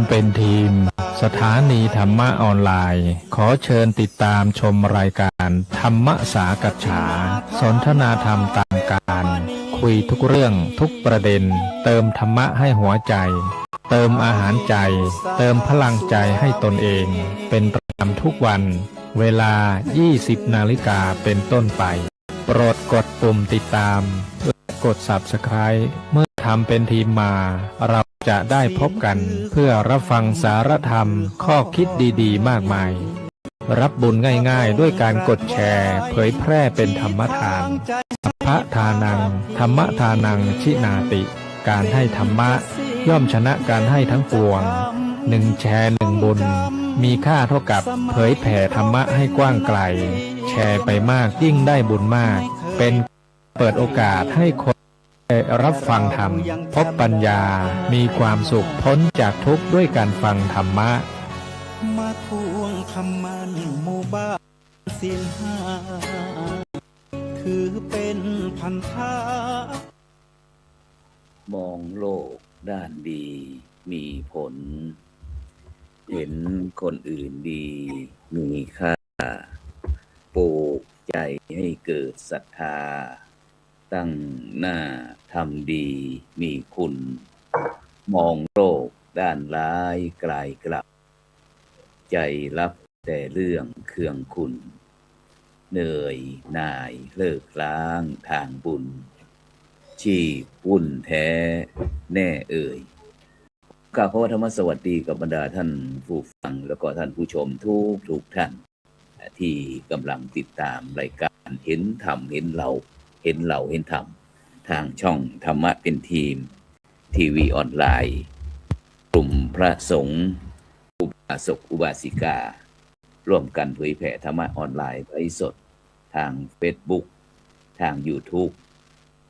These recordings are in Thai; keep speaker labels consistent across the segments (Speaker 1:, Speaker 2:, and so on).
Speaker 1: เป็นทีมสถานีธรรมะออนไลน์ขอเชิญติดตามชมรายการธรรมสากัจฉาสนทนาธรรมตามการคุยทุกเรื่องทุกประเด็นเติมธรรมะให้หัวใจเติมอาหารใจเติมพลังใจให้ตนเองเป็นประจำทุกวันเวลา 20 นาฬิกาเป็นต้นไปโปรดกดปุ่มติดตามและกด Subscribe เมื่อทำเป็นทีมมาเราจะได้พบกันเพื่อรับฟังสารธรรมข้อคิดดีๆมากมายรับบุญง่ายๆด้วยการกดแชร์เผยแพร่เป็นธรรมทานสัพพทานังธรรมทานังชินาติการให้ธรรมะย่อมชนะการให้ทั้งปวง1 แชร์1 บุญมีค่าเท่ากับเผยแผ่ธรรมะให้กว้างไกลแชร์ไปมากยิ่งได้บุญมากเป็นเปิดโอกาสให้คนรับฟังธรรมพบปัญญามีความสุขพ้นจากทุกข์ด้วยการฟังธรรมะ
Speaker 2: มาทวงคำมันหมู่บ้านศีลห้าถือเป็นพันธะ
Speaker 3: มองโลกด้านดีมีผลเห็นคนอื่นดีมีค่าปลูกใจให้เกิดศรัทธาตั้งหน้าทำดีมีคุณมองโลกด้านร้ายกลายกลับใจรับแต่เรื่องเคืองคุณเหนื่อยหน่ายเลิกล้างทางบุญชีพวุ่นแท้แน่เอ่ยกราบขอธรรมสวัสดีกับบรรดาท่านผู้ฟังแล้วก็ท่านผู้ชมทุกท่านที่กำลังติดตามรายการเห็นธรรมเห็นเราเห็นธรรมทางช่องธรรมะเป็นทีมทีวีออนไลน์กลุ่มพระสงฆ์อุบาสกอุบาสิการ่วมกันเผยแผ่ธรรมะออนไลน์ไลฟ์สดทาง Facebook ทาง YouTube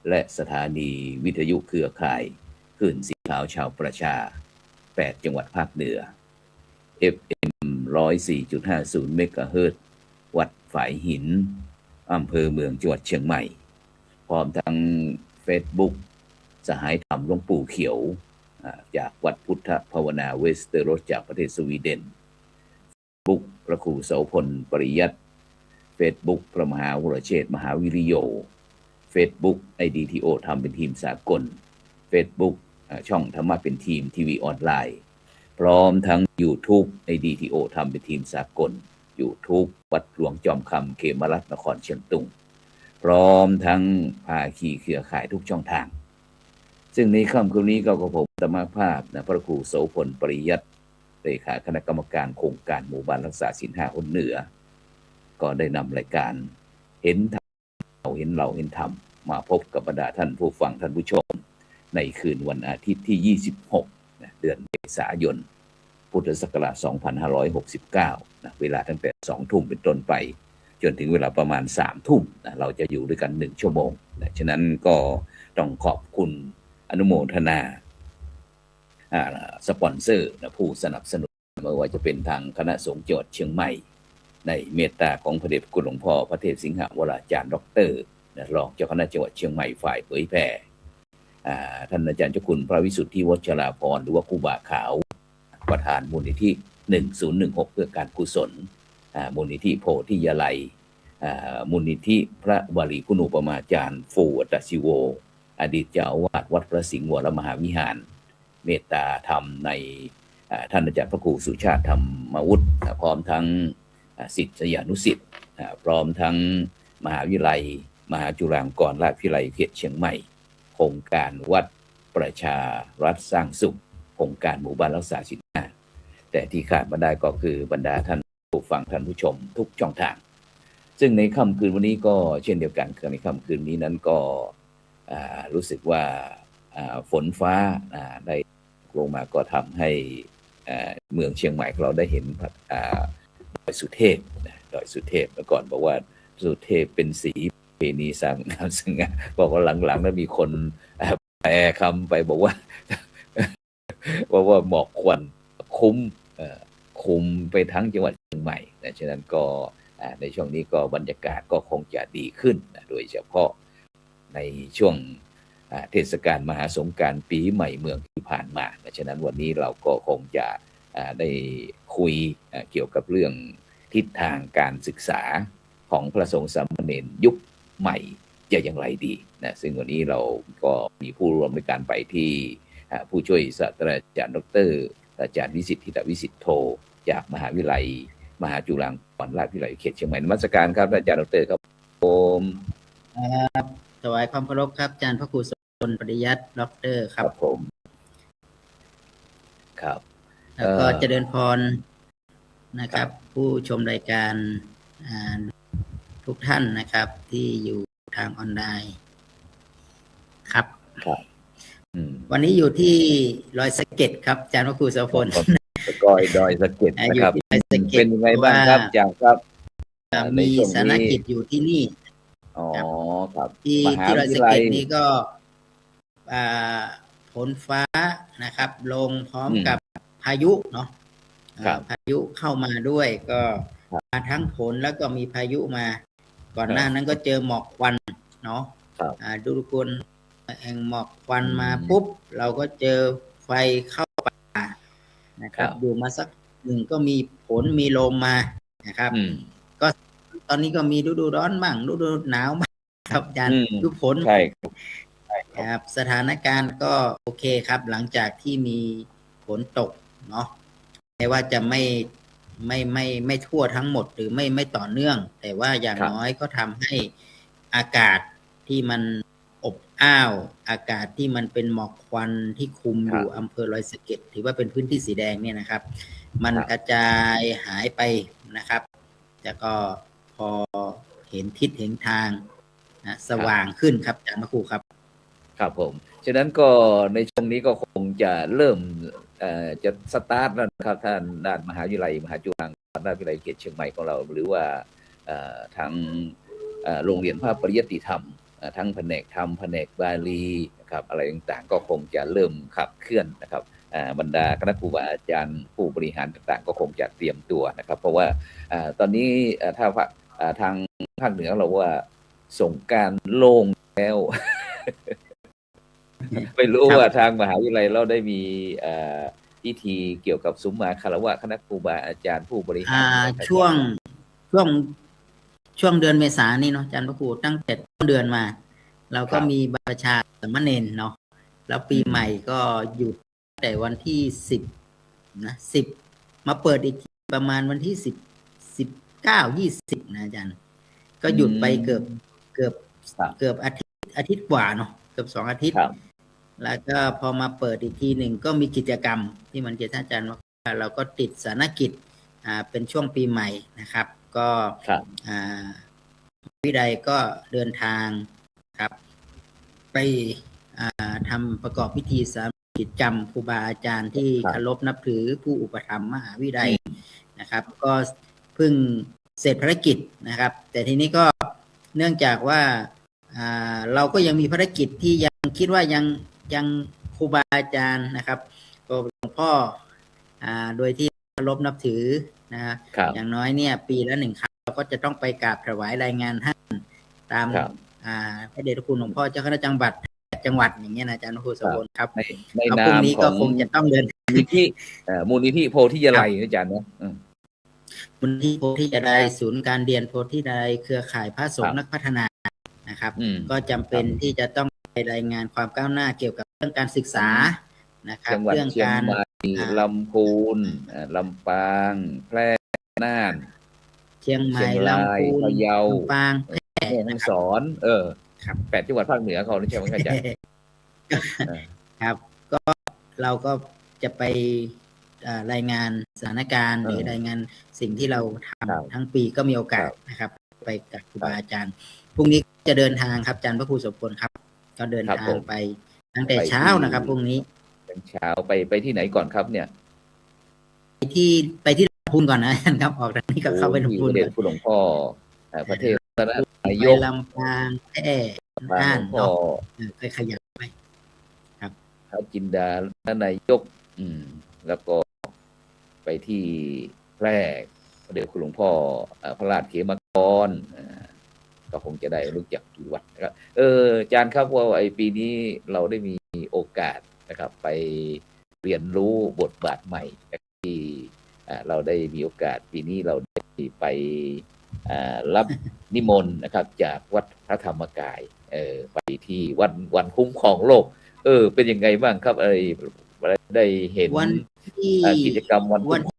Speaker 3: และสถานีวิทยุเครือข่ายคลื่นสีขาวชาวประชา8 จังหวัดภาคเหนือ FM 104.50 เมกะเฮิรตซ์วัดฝายหินอำเภอเมืองจังหวัดเชียงใหม่พร้อมทั้ง Facebook สหายธรรมหลวงปู่เขียวจากวัดพุทธภาวนาเวสเตอร์โรสจากประเทศสวีเดน Facebook พระครูโสพลปริยัติ Facebook พระมหาวรเชษฐ์มหาวิริโย Facebook IDTO ทำเป็นทีมสากล Facebook ช่องธรรมะเป็นทีมทีวีออนไลน์พร้อมทั้ง YouTube IDTO ทำเป็นทีมสากล YouTube วัดหลวงจอมคำเขมรัตน์นครเชียงตุงพร้อมทั้งภาคีเครือข่ายทุกช่องทางซึ่งในค่ำคืนนี้ก็กับผมธรรมภาพพระครูโสพลปริยัติเลขาคณะกรรมการโครงการหมู่บ้านรักษาศีล 5 คนเหนือก็ได้นำรายการเห็นธรรมเห็นเราเห็นธรรมมาพบกับบรรดาท่านผู้ฟังท่านผู้ชมในคืนวันอาทิตย์ที่26เดือนเมษายนพุทธศักราช2569เวลาตั้งแต่ 20:00 นเป็นต้นไปจนถึงเวลาประมาณ 21:00 นเราจะอยู่ด้วยกัน1 ชั่วโมงฉะนั้นก็ต้องขอบคุณอนุโมทนาสปอนเซอร์ผู้สนับสนุนไม่ว่าจะเป็นทางคณะสงฆ์จังหวัดเชียงใหม่ในเมตตาของพระเดชพระคุณหลวงพ่อพระเทพสิงหวราจารย์ดร.รองเจ้าคณะจังหวัดเชียงใหม่ฝ่ายเผยแผ่ท่านอาจารย์เจ้าคุณพระวิสุทธิวัชราภรณ์หรือว่าครูบาขาวประธานมูลนิธิ1016เพื่อการกุศลมูลนิธิโพธิยาลัยมูลนิธิพระวลีคุณูปมาจารย์ฟูอัตศิโวอดีตเจ้าอาวาสวัดพระสิงห์วรมหาวิหารเมตตาธรรมในท่านอาจารย์พระครูสุชาติธรรมวุฒิพร้อมทั้งศิษยานุศิษย์พร้อมทั้งมหาวิทยาลัยมหาจุฬาลงกรณราชวิทยาลัยเขตเชียงใหม่โครงการวัดประชารัฐสร้างสุขโครงการหมู่บ้านรักษาศีล 5แต่ที่ขาดไม่ได้ก็คือบรรดาท่านผู้ฟังท่านผู้ชมทุกช่องทางซึ่งในค่ำคืนวันนี้ก็เช่นเดียวกันในค่ำคืนนี้นั้นก็รู้สึกว่าฝนฟ้าได้ลงมาก็ทำให้เมืองเชียงใหม่เราได้เห็นดอยสุเทพดอยสุเทพเมื่อก่อนบอกว่าสุเทพเป็นสีเพณีสร้างงามสง่าบอกว่าหลังๆแล้วมีคนแปลคำไปบอกว่าหมอกควันคุมไปทั้งจังหวัดเชียงใหม่ฉะนั้นก็ในช่วงนี้ก็บรรยากาศก็คงจะดีขึ้นโดยเฉพาะในช่วงเทศกาลมหาสงกรานต์ปีใหม่เมืองที่ผ่านมาฉะนั้นวันนี้เราก็คงจะ ได้คุยเกี่ยวกับเรื่องทิศทางการศึกษาของพระสงฆ์สามเณรยุคใหม่จะอย่างไรดีนะซึ่งวันนี้เราก็มีผู้ร่วมในการไปที่ผู้ช่วยศาสตราจารย์ดร.อาจารย์วิสิทธิ์ธิตวิสิทธิ์โทจากมหาวิทยาลัยมหาจุฬาลงกรณราชวิทยาลัยเขตเชียงใหม่นมัสการครับอาจารย์ดร.ครับผม
Speaker 4: ถวายความเคารพครับอาจารย์พระครูสมนปริยัติด็อกเตอร์ครับ
Speaker 3: ผมครับ
Speaker 4: แล้วก็เจริญพรนะครับผู้ชมรายการทุกท่านนะครับที่อยู่ทางออนไลน์ครับวันนี้อยู่ที่ดอยสะเก็ดครับอาจารย์พระครูสมพล
Speaker 3: ดอยสะเก็ดนะครับเป็นยังไงบ้างครับอาจารย์ครับ
Speaker 4: มีสารกิจอยู่ที่นี่
Speaker 3: ครับ
Speaker 4: ที่ดอยสะเก็ดนี้ก็ฝนฟ้านะครับลงพร้อมกับพายุเนาะพายุเข้ามาด้วยก็มาทั้งฝนแล้วก็มีพายุมาก่อนหน้านั้นก็เจอหมอกควันเนาะดูทุกคนแห่งหมอกควันมาปุ๊บเราก็เจอไฟเข้าป่านะครับอยู่มาสักหนึ่งก็มีฝนมีลมมานะครับก็ตอนนี้ก็มีฤดูร้อนบ้างฤดูหนาวบ้างครับอาจารย์ฤดูฝน
Speaker 3: ใช่
Speaker 4: ครับสถานการณ์ก็โอเคครับหลังจากที่มีฝนตกเนาะแต่ว่าจะไม่ทั่วทั้งหมดหรือไม่ต่อเนื่องแต่ว่าอย่างน้อยก็ทำให้อากาศที่มันอบอ้าวอากาศที่มันเป็นหมอกควันที่คุมอยู่อำเภอดอยสะเก็ดถือว่าเป็นพื้นที่สีแดงเนี่ยนะครับมันกระจายหายไปนะครับแต่ก็พอเห็นทิศเห็นทางนะสว่างขึ้นครับอาจารย์พระครูครับ
Speaker 3: ครับผมฉะนั้นก็ในช่วงนี้ก็คงจะเริ่มจะสตาร์ทแล้วนะครับท่านด้านมหาวิทยาลัยมหาจุฬาลงกรณราชวิทยาลัยเขตเชียงใหม่ของเราหรือว่าทางโรงเรียนพระปริยัติธรรมทั้งแผนกธรรมแผนกบาลีนะครับอะไรต่างๆก็คงจะเริ่มขับเคลื่อนนะครับบรรดาคณะครูบาอาจารย์ผู้บริหารต่างๆก็คงจะเตรียมตัวนะครับเพราะว่าตอนนี้ถ้าทางภาคเหนือเราว่าสงกรานต์โล่งแล้ว ไม่รู้ว่าทางมหาวิทยาลัยเราได้มีพิธีเกี่ยวกับสุมมาคารวะคณะครูบาอาจารย์ผู้บริหาร
Speaker 4: ช่วงเดือนเมษายนนี่เนาะอาจารย์พระครูตั้งแต่ต้นเดือนมาเราก็มีบรรพชาสามเณรเนาะแล้วปีใหม่ก็หยุดแต่วันที่10มาเปิดอีกประมาณวันที่19-20นะอาจารย์ก็หยุดไปเกือบอาทิตย์กว่าเนาะเกือบ2 อาทิตย์แล้วก็พอมาเปิดอีกทีหนึ่งก็มีกิจกรรมที่มันเกี่ยวกับอาจารย์ว่าเราก็ติดสารกิจเป็นช่วงปีใหม่นะครับก็วิทยาลัยก็เดินทางครับไปทำประกอบพิธีสารกิจกรรมครูบาอาจารย์ที่เคารพนับถือผู้อุปถัมภ์มหาวิทยาลัยนะครับก็เพิ่งเสร็จภารกิจนะครับแต่ทีนี้ก็เนื่องจากว่าเราก็ยังมีภารกิจที่ยังคิดว่ายังครูบาอาจารย์นะครับก็หลวงพ่อโดยที่เคารพนับถือนะอย่างน้อยเนี่ยปีละ1 ครั้งเราก็จะต้องไปกราบถวายรายงานท่านตามพระเดชพระคุณหลวงพ่อเจ้าคณะจังหวัดอย่างเงี้ยนะอาจารย์ครูสมบูรณ์ครับ
Speaker 3: ในนามนี้ก็คงจะต้องเดินมูลนิธิโพธิยาลัยอาจารย์เนาะ
Speaker 4: มูลนิธิโพธิยาลัยศูนย์การเรียนโพธิยาลัยเครือข่ายพระสงฆ์นักพัฒนานะครับก็จำเป็นที่จะต้องไปรายงานความก้าวหน้าเกี่ยวกับเรื่องการศึกษานะครับ
Speaker 3: เรื่องการลำพูนลำปางแพร่น่าน
Speaker 4: เชียงใหม่ลำพูน
Speaker 3: พะเยา
Speaker 4: ลำปางแพร่
Speaker 3: แม่ฮ่องสอน8 จังหวัดภาคเหนือเขาใช่ไหมอาจารย์
Speaker 4: ครับก็เราก็จะไปรายงานสถานการณ์หรือรายงานสิ่งที่เราทำทั้งปีก็มีโอกาสนะครับไปกับครูบาอาจารย์พรุ่งนี้จะเดินทางครับอาจารย์พระครูสมพลครับก็เดินทางไปตั้งแต่เช้านะครับพรุ่งนี้
Speaker 3: เช้าไปที่ไหนก่อนครับเนี่ย
Speaker 4: ไปที่ลำพูนก่อนนะครับออกจากนี้ก็เข้าไปลำพูนก่อน
Speaker 3: หลวงพ่อพระเทพนายก
Speaker 4: ลำปางแพร่น่านเนาะไปขยับไปครับ
Speaker 3: พระจินดานายกแล้วก็ไปที่แพร่เดี๋ยวคุณหลวงพ่อพระราชเขมกรก็คงจะได้รู้จักกี่วัดนะครับอาจารย์ครับว่าไอ้ปีนี้เราได้มีโอกาสนะครับไปเรียนรู้บทบาทใหม่ที่ เราได้มีโอกาสปีนี้เราได้ไปรับนิมนต์นะครับจากวัดพระธรรมกายไปที่วันคุ้มครองโลกเป็นยังไงบ้างครับได้เห็น
Speaker 4: วันที่
Speaker 3: กิจกรรมวัน
Speaker 4: วันที่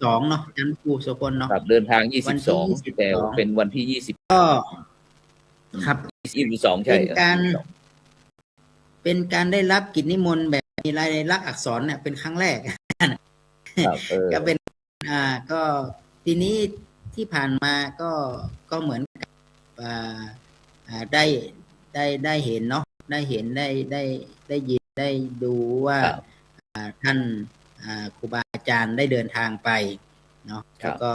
Speaker 4: 22เนาะอาจารย์ครูโสพลเนาะ
Speaker 3: ครับเดินทาง
Speaker 4: วันที่
Speaker 3: 22แต่เป็นวันที่20
Speaker 4: ก็ครับ
Speaker 3: 22ใช่
Speaker 4: เป็นการได้รับกิจนิมนต์แบบมีลายลักษณ์อักษรเนี่ยเป็นครั้งแรก
Speaker 3: ครับ
Speaker 4: ก็เป็นก็ทีนี้ที่ผ่านมาก็เหมือนกับได้เห็นเนาะได้เห็นได้ยินได้ดูว่าท่านครูบาอาจารย์ได้เดินทางไปเนาะแล้วก็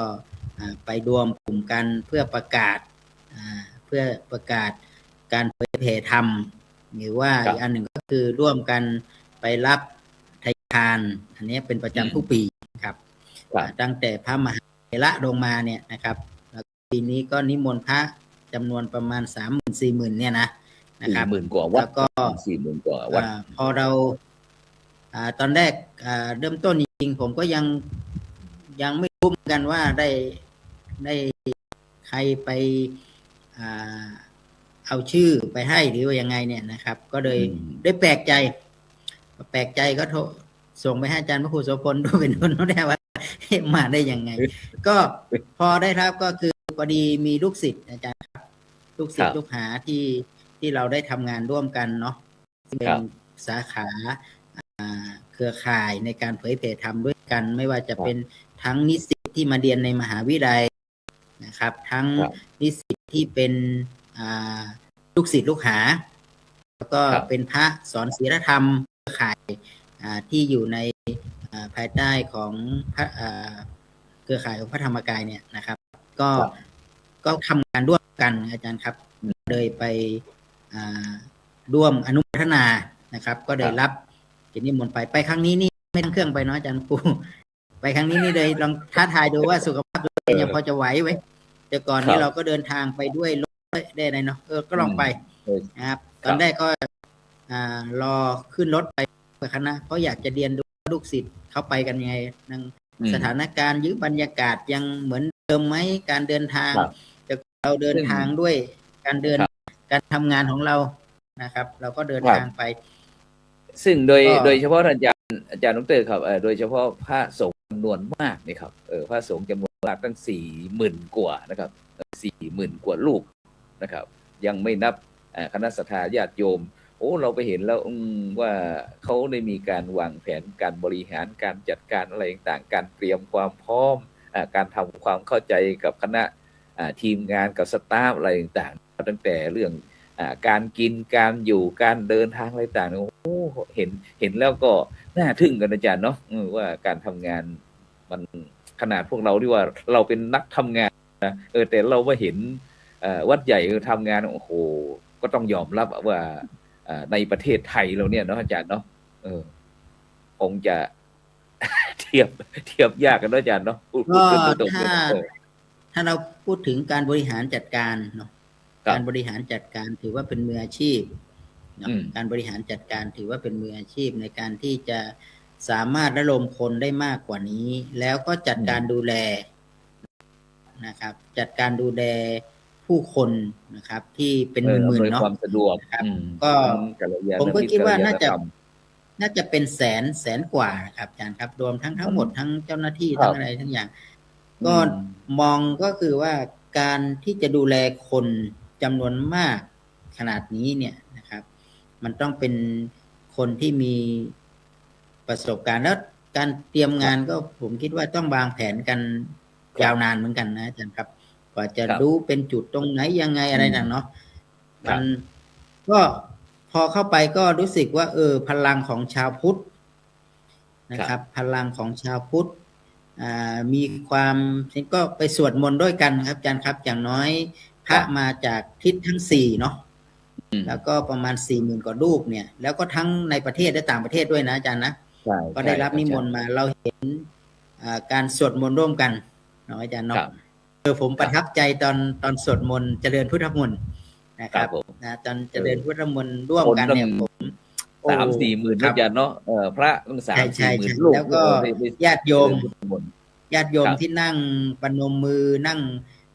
Speaker 4: ไปรวมกลุ่มกันเพื่อประกาศการเผยแผ่ธรรมหรือว่าอีกอันหนึ่งก็คือร่วมกันไปรับไทยทานอันนี้เป็นประจำทุกปีครับตั้งแต่พระมหาเถระลงมาเนี่ยนะครับปีนี้ก็นิมนต์พระจำนวนประมาณ 30,000-40,000 เนี่ยนะครับ
Speaker 3: 40,000 กว่าวัด
Speaker 4: แล้วก็
Speaker 3: 40,000 กว่าวัด
Speaker 4: พอเราตอนแรกเริ่มต้นจริงๆผมก็ยังไม่รู้เหมือนกันว่าได้ใครไปเอาชื่อไปให้หรือว่ายังไงเนี่ยนะครับก็เลยได้แปลกใจก็ส่งไปให้อาจารย์พระครูโสพลดูเป็นคนรู้ได้ว่ามาได้ยังไงก็พอได้รับก็คือพอดีมีลูกศิษย์อาจารย์ครับลูกศิษย์ลูกหาที่เราได้ทำงานร่วมกันเนาะเป็นสาขาเครือข่ายในการเผยแผ่ธรรมด้วยกันไม่ว่าจะเป็นทั้งนิสิตที่มาเรียนในมหาวิทยาลัยนะครับทั้งนิสิตที่เป็นลูกศิษย์ลูกหาแล้วก็เป็นพระสอนศีลธรรมเครือข่ายที่อยู่ในภายใต้ของเครือข่ายของพระธรรมกายเนี่ยนะครับก็ทำงานร่วมกันอาจารย์ครับเลยไปร่วมอนุโมทนานะครับก็ได้รับกิจนิมนต์ไปครั้งนี้นี่ไม่ทั้งเครื่องไปเนาะอาจารย์ครูไปครั้งนี้นี่เลยลองท้าทายดูว่าสุขภาพตัวเองยังพอจะไหวไหมแต่ก่อนนี้เราก็เดินทางไปด้วยรถได้ไหมเนาะก็ลองไปนะครับตอนแรกก็รอขึ้นรถไปคณะเพราะอยากจะเรียนดูลูกศิษย์เขาไปกันยังไงสถานการณ์บรรยากาศยังเหมือนเดิมไหมการเดินทางแต่เราเดินทางด้วยการทำงานของเรานะครับเราก็เดินทางไป
Speaker 3: ซึ่งโดยเฉพาะอาจารย์ดร.ครับโดยเฉพาะพระสงฆ์จำนวนมากนี่ครับพระสงฆ์จำนวนมากตั้ง 40,000 กว่านะครับ40,000 กว่ารูปนะครับยังไม่นับคณะสัตยาญาติโยมเราไปเห็นแล้วว่าเขาได้มีการวางแผนการบริหารการจัดการอะไรต่างๆการเตรียมความพร้อมการทำความเข้าใจกับคณะทีมงานกับสตาฟอะไรต่างๆตั้งแต่เรื่องการกินการอยู่การเดินทางอะไรต่างๆเห็นแล้วก็น่าทึ่งกันอาจารย์เนาะว่าการทำงานมันขนาดพวกเราที่ว่าเราเป็นนักทำงานนะแต่เราว่าเห็นวัดใหญ่ทำงานก็ต้องยอมรับว่าในประเทศไทยเราเนี่ยเนาะอาจารย์เนาะคงจะเทียบยากกันเนาะอาจารย์เนาะ
Speaker 4: ก็ถ้าเราพูดถึงการบริหารจัดการเนาะการบริหารจัดการถือว่าเป็นมืออาชีพการบริหารจัดการถือว่าเป็นมืออาชีพในการที่จะสามารถระดมคนได้มากกว่านี้แล้วก็จัดการดูแลนะครับจัดการดูแลผู้คนนะครับที่เป็นหมื่นๆเนาะ
Speaker 3: ความสะดวก
Speaker 4: ครับก็ผมก็คิดว่าน่าจะเป็นแสนกว่าครับอาจารย์ครับรวมทั้งหมดทั้งเจ้าหน้าที่ทั้งอะไรทั้งอย่างก็มองก็คือว่าการที่จะดูแลคนจำนวนมากขนาดนี้เนี่ยนะครับมันต้องเป็นคนที่มีประสบการณ์แล้วการเตรียมงานก็ผมคิดว่าต้องวางแผนกันยาวนานเหมือนกันนะอาจารย์ครับกว่าจะรู้เป็นจุดตรงไหนยังไงอะไรต่างเนาะมันก็พอเข้าไปก็รู้สึกว่าพลังของชาวพุทธนะครับพลังของชาวพุทธมีความก็ไปสวดมนต์ด้วยกันครับอาจารย์ครับอย่างน้อยพระมาจากทิศทั้ง4เนาะแล้วก็ประมาณ 40,000 กว่ารูปเนี่ยแล้วก็ทั้งในประเทศและต่างประเทศด้วยนะอาจารย์นะก็ได้รับนิมนต์มาเราเห็นการสวดมนต์ร่วมกันเนาะอาจารย์เนาะผมประทับใจตอนสวดมนต์เจริญพุทธมนต์นะครับตอนเจริญพุทธมนต์ร่วมกันเนี่ยผม
Speaker 3: 3-4 หมื่นอาจารย์เนาะพระตั้ง 3-4 หมื่นรูป
Speaker 4: แล้วก็ญาติโยม ญาติโยม
Speaker 3: ครับ
Speaker 4: ที่นั่งประนมมือนั่ง